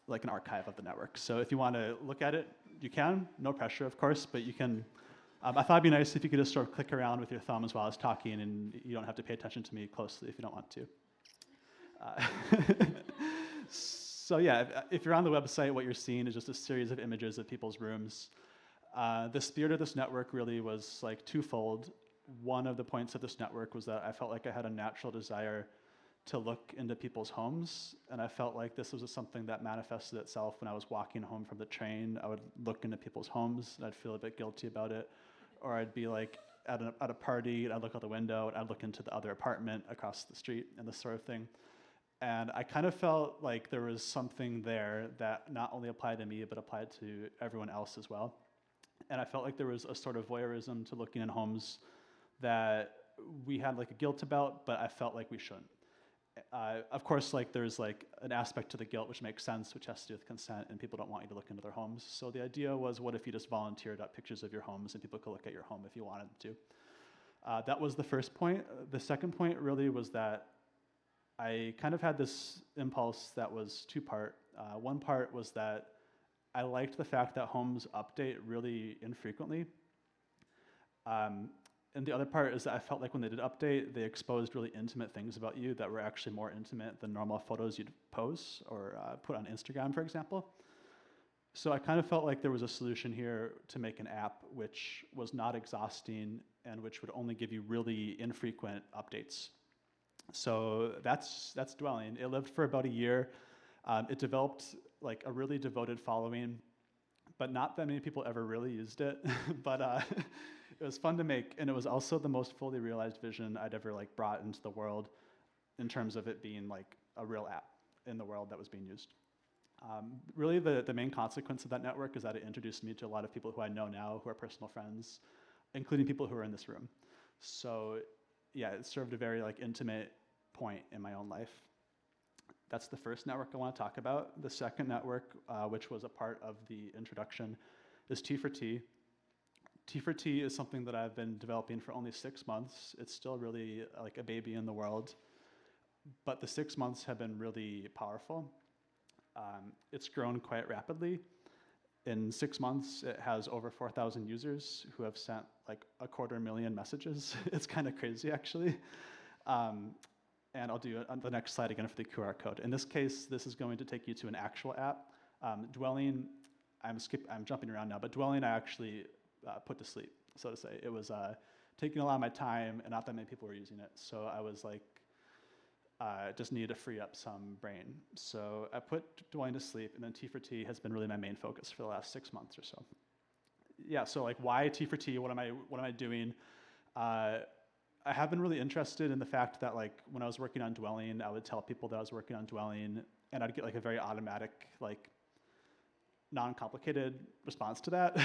like an archive of the network. So if you want to look at it, you can. No pressure, of course, but you can. I thought it'd be nice if you could just sort of click around with your thumbs while I was talking, and you don't have to pay attention to me closely if you don't want to. So yeah, if you're on the website, what you're seeing is just a series of images of people's rooms. The spirit of this network really was like twofold. One of the points of this network was that I felt like I had a natural desire to look into people's homes, and I felt like this was something that manifested itself when I was walking home from the train. I would look into people's homes, and I'd feel a bit guilty about it, or I'd be like at a party, and I'd look out the window, and I'd look into the other apartment across the street, and this sort of thing. And I kind of felt like there was something there that not only applied to me, but applied to everyone else as well. And I felt like there was a sort of voyeurism to looking in homes that we had like a guilt about, but I felt like we shouldn't. Of course, like there's like an aspect to the guilt which makes sense, which has to do with consent, and people don't want you to look into their homes. So the idea was, what if you just volunteered up pictures of your homes and people could look at your home if you wanted to? That was the first point. The second point really was that I kind of had this impulse that was two-part. One part was that I liked the fact that homes update really infrequently. And the other part is that I felt like when they did update, they exposed really intimate things about you that were actually more intimate than normal photos you'd post or put on Instagram, for example. So I kind of felt like there was a solution here to make an app which was not exhausting and which would only give you really infrequent updates. So that's Dwelling. It lived for about a year. It developed like a really devoted following, but not that many people ever really used it. But it was fun to make, and it was also the most fully realized vision I'd ever like brought into the world in terms of it being like a real app in the world that was being used. Really, the main consequence of that network is that it introduced me to a lot of people who I know now, who are personal friends, including people who are in this room. So yeah, it served a very like intimate point in my own life. That's the first network I want to talk about. The second network, which was a part of the introduction, is T4T. T4T is something that I've been developing for only 6 months. It's still really like a baby in the world, but the 6 months have been really powerful. It's grown quite rapidly. In 6 months, it has over 4,000 users who have sent like 250,000 messages. It's kind of crazy, actually. And I'll do it on the next slide again for the QR code. In this case, this is going to take you to an actual app. Dwelling, I'm jumping around now, but Dwelling I actually put to sleep, so to say. It was taking a lot of my time, and not that many people were using it. So I was like, just needed to free up some brain. So I put Dwelling to sleep, and then T4T has been really my main focus for the last 6 months or so. Yeah, so like why T4T? What am I doing? I have been really interested in the fact that like when I was working on Dwelling, I would tell people that I was working on Dwelling, and I'd get like a very automatic, like non-complicated response to that.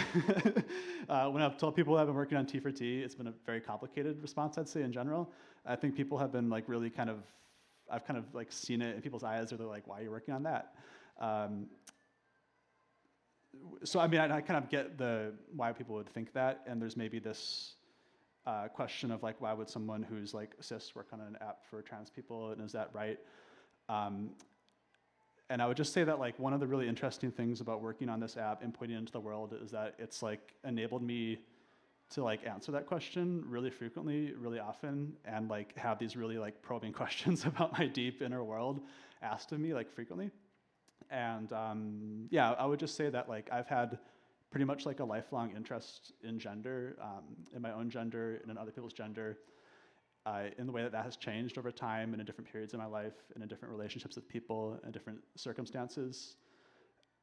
When I've told people I've been working on T4T, it's been a very complicated response, I'd say, in general. I think people have been like really I've kind of like seen it in people's eyes, or they're like, why are you working on that? So I mean, I kind of get why people would think that, and there's maybe this question of like, why would someone who's like cis work on an app for trans people, and is that right? And I would just say that like one of the really interesting things about working on this app and putting it into the world is that it's like enabled me to like answer that question really frequently, really often, and like have these really like probing questions about my deep inner world asked of me like frequently. And yeah, I would just say that like I've had pretty much like a lifelong interest in gender, in my own gender and in other people's gender, in the way that has changed over time and in different periods of my life and in different relationships with people and different circumstances.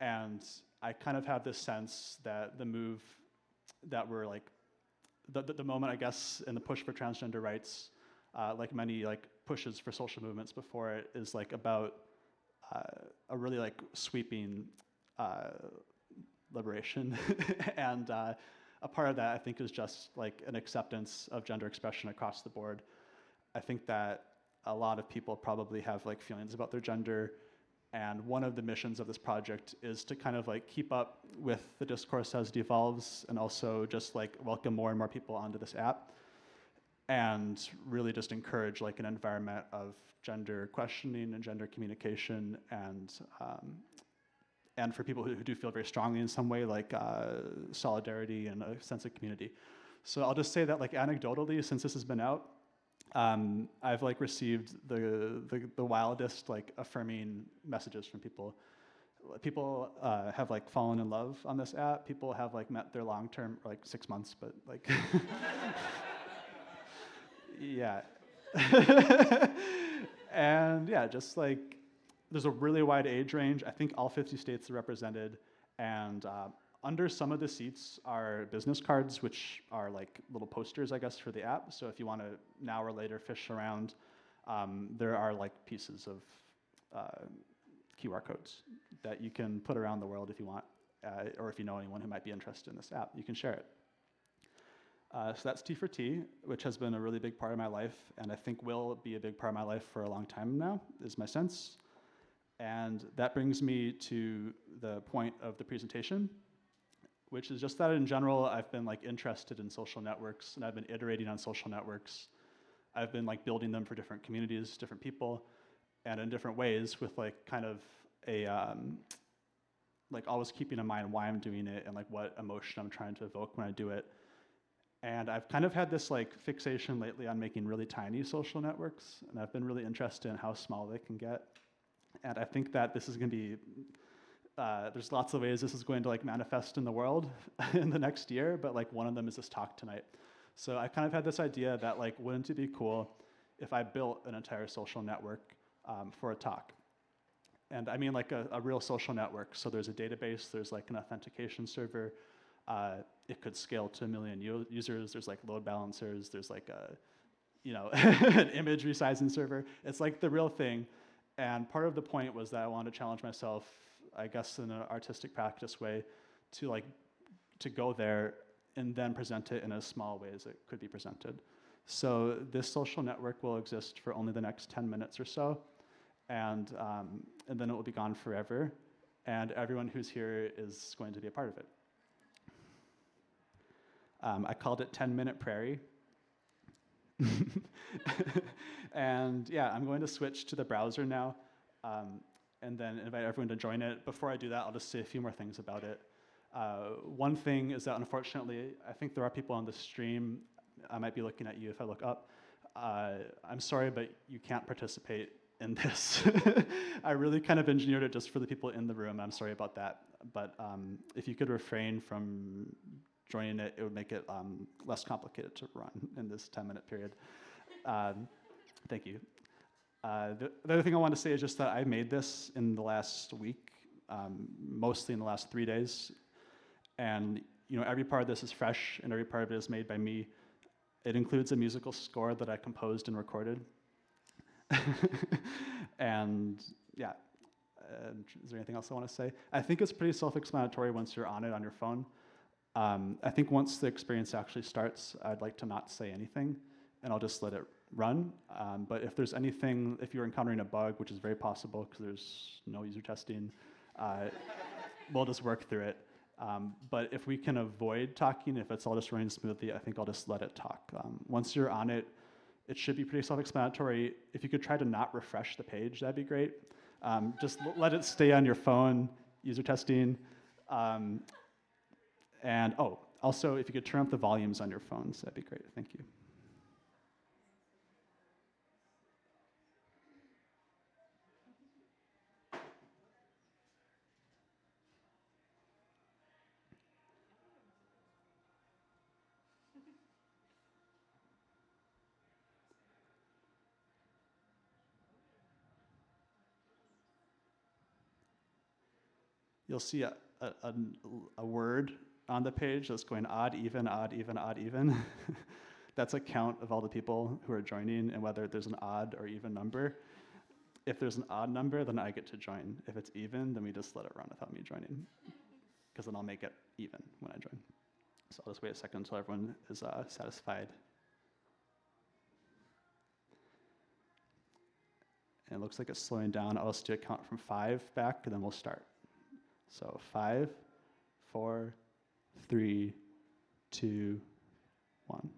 And I kind of have this sense that the move that we're like, the moment, I guess, in the push for transgender rights, like many like pushes for social movements before it, is like about a really like sweeping liberation. And a part of that, I think, is just like an acceptance of gender expression across the board. I think that a lot of people probably have like feelings about their gender, and one of the missions of this project is to kind of like keep up with the discourse as it evolves, and also just like welcome more and more people onto this app, and really just encourage like an environment of gender questioning and gender communication, and for people who do feel very strongly in some way, like solidarity and a sense of community. So I'll just say that like anecdotally, since this has been out, I've like received the wildest like affirming messages from people. people have like fallen in love on this app. People have like met their long-term, like 6 months, but like, yeah. And yeah, just like, there's a really wide age range. I think all 50 states are represented, and under some of the seats are business cards, which are like little posters, I guess, for the app. So if you want to now or later fish around, there are like pieces of QR codes that you can put around the world if you want, or if you know anyone who might be interested in this app, you can share it. So that's T for T, which has been a really big part of my life, and I think will be a big part of my life for a long time now, is my sense. And that brings me to the point of the presentation, which is just that in general, I've been like interested in social networks, and I've been iterating on social networks. I've been like building them for different communities, different people, and in different ways with like kind of a, like always keeping in mind why I'm doing it and like what emotion I'm trying to evoke when I do it. And I've kind of had this like fixation lately on making really tiny social networks, and I've been really interested in how small they can get. And I think that this is going to be, there's lots of ways this is going to like manifest in the world in the next year, but like one of them is this talk tonight. So I kind of had this idea that like, wouldn't it be cool if I built an entire social network for a talk? And I mean like a real social network. So there's a database, there's like an authentication server. It could scale to 1 million users. There's like load balancers. There's like a, you know, an image resizing server. It's like the real thing. And part of the point was that I wanted to challenge myself, I guess in an artistic practice way, to like, to go there and then present it in as small way as it could be presented. So this social network will exist for only the next 10 minutes or so. And then it will be gone forever. And everyone who's here is going to be a part of it. I called it 10-Minute Prairie. And yeah, I'm going to switch to the browser now, and then invite everyone to join it. Before I do that, I'll just say a few more things about it. One thing is that unfortunately, I think there are people on the stream, I might be looking at you if I look up. I'm sorry, but you can't participate in this. I really kind of engineered it just for the people in the room. I'm sorry about that. But if you could refrain from joining it, it would make it less complicated to run in this 10-minute period. Thank you. The other thing I want to say is just that I made this in the last week, mostly in the last 3 days. And you know, every part of this is fresh, and every part of it is made by me. It includes a musical score that I composed and recorded. And yeah, is there anything else I want to say? I think it's pretty self-explanatory once you're on it on your phone. I think once the experience actually starts, I'd like to not say anything, and I'll just let it run. But if there's anything, if you're encountering a bug, which is very possible because there's no user testing, we'll just work through it. But if we can avoid talking, if it's all just running smoothly, I think I'll just let it talk. Once you're on it, it should be pretty self-explanatory. If you could try to not refresh the page, that'd be great. Just let it stay on your phone, user testing. And oh, also, if you could turn up the volumes on your phones, that'd be great. Thank you. You'll see a word on the page that's going odd, even, odd, even, odd, even. That's a count of all the people who are joining and whether there's an odd or even number. If there's an odd number, then I get to join. If it's even, then we just let it run without me joining, because then I'll make it even when I join. So I'll just wait a second until everyone is satisfied. And it looks like it's slowing down. I'll just do a count from 5 back, and then we'll start. So 5, 4, 3, 2, 1.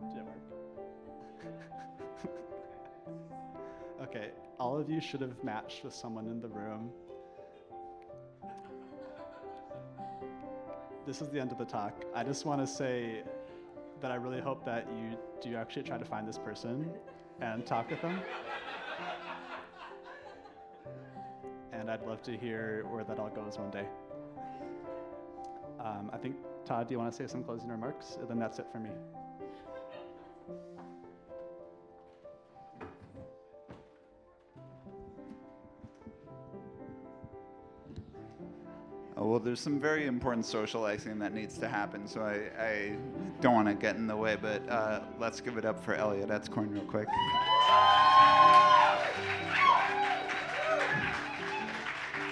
Did it work? Okay, all of you should have matched with someone in the room. This is the end of the talk. I just want to say that I really hope that you do actually try to find this person and talk with them. And I'd love to hear where that all goes one day. I think, Todd, do you want to say some closing remarks? And then that's it for me. Well, there's some very important socializing that needs to happen, so I don't want to get in the way, but let's give it up for Elliot Etzkorn real quick.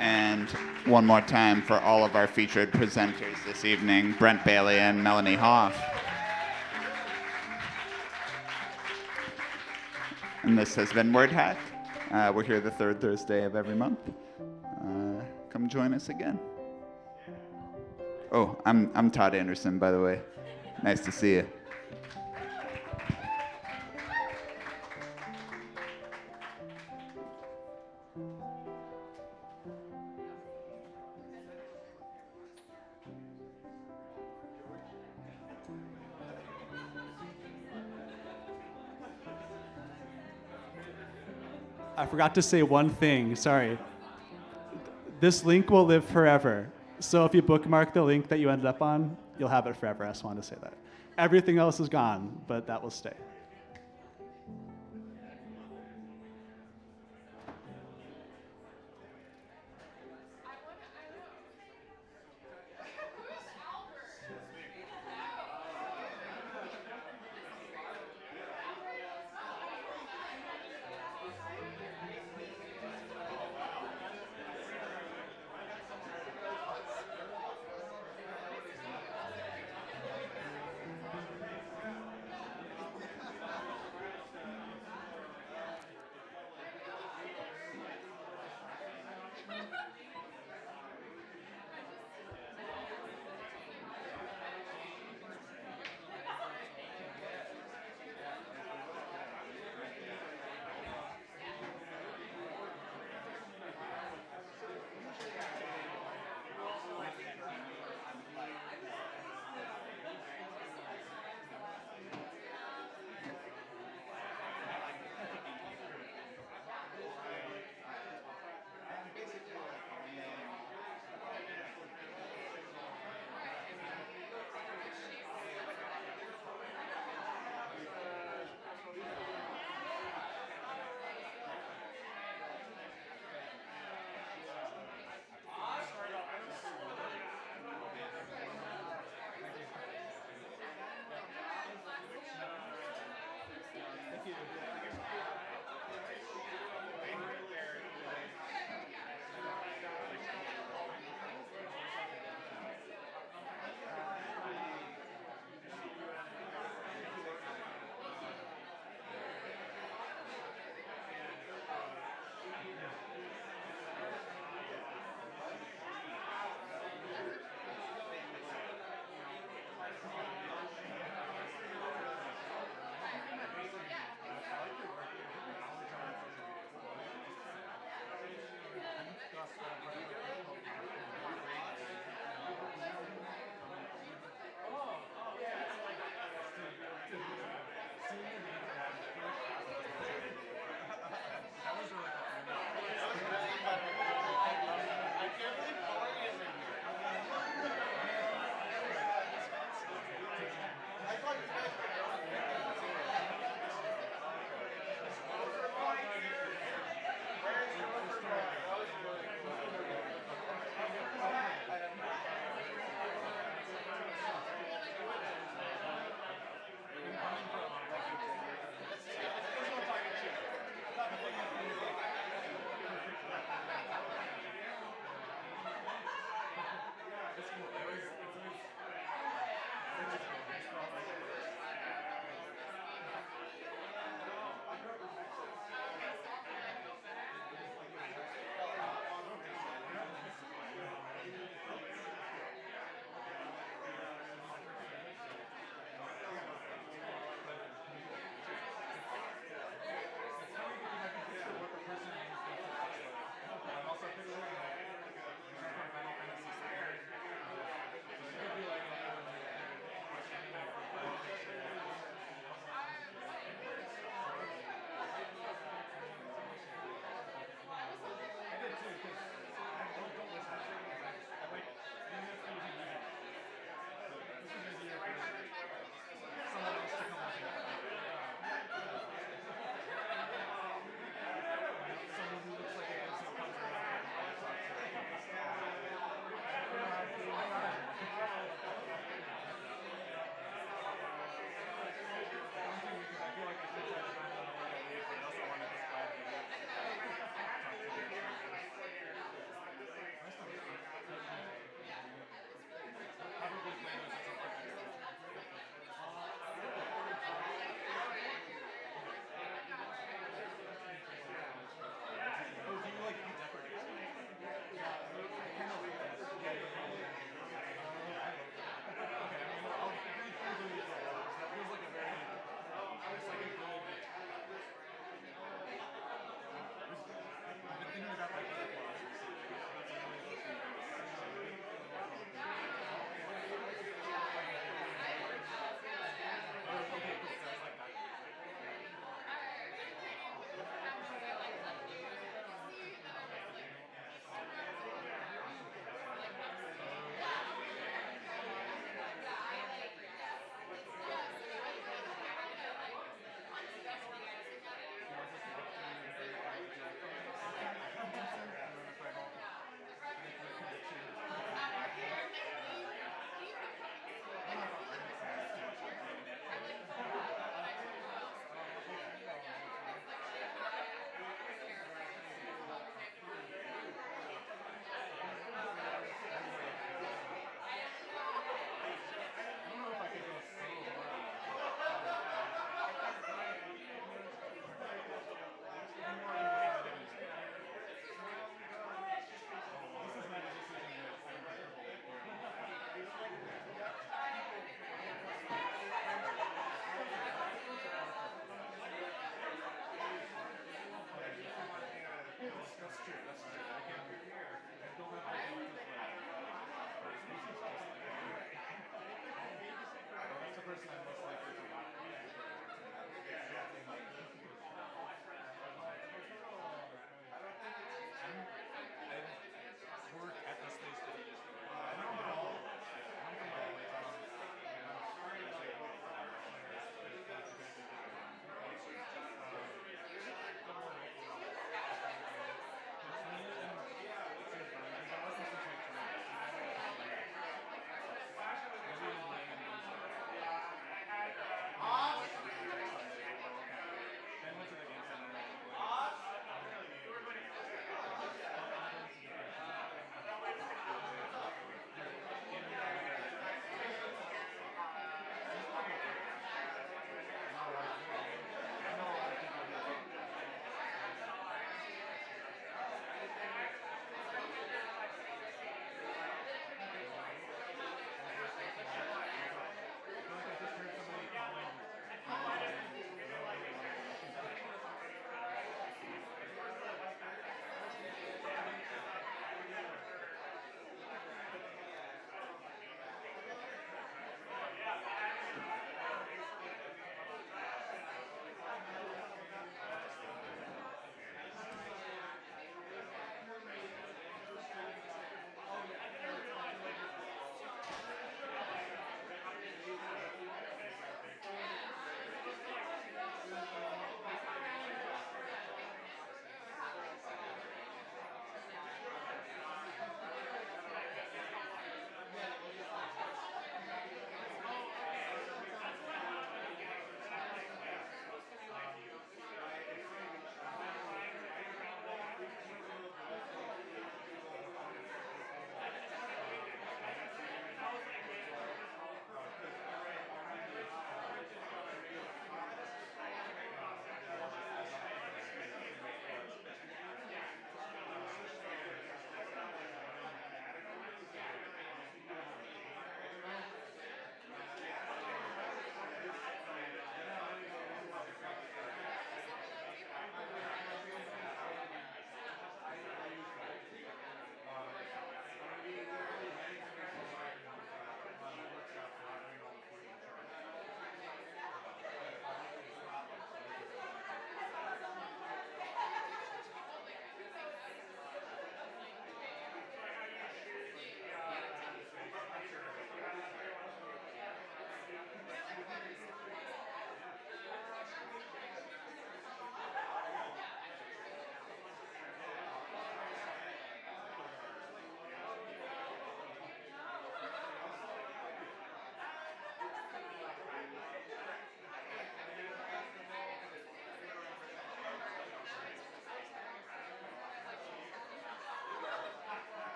And one more time for all of our featured presenters this evening, Brent Bailey and Melanie Hoff. And this has been WordHack. We're here the third Thursday of every month. Come join us again. Oh, I'm Todd Anderson, by the way. Nice to see you. I forgot to say one thing, sorry. This link will live forever. So if you bookmark the link that you ended up on, you'll have it forever. I just wanted to say that. Everything else is gone, but that will stay.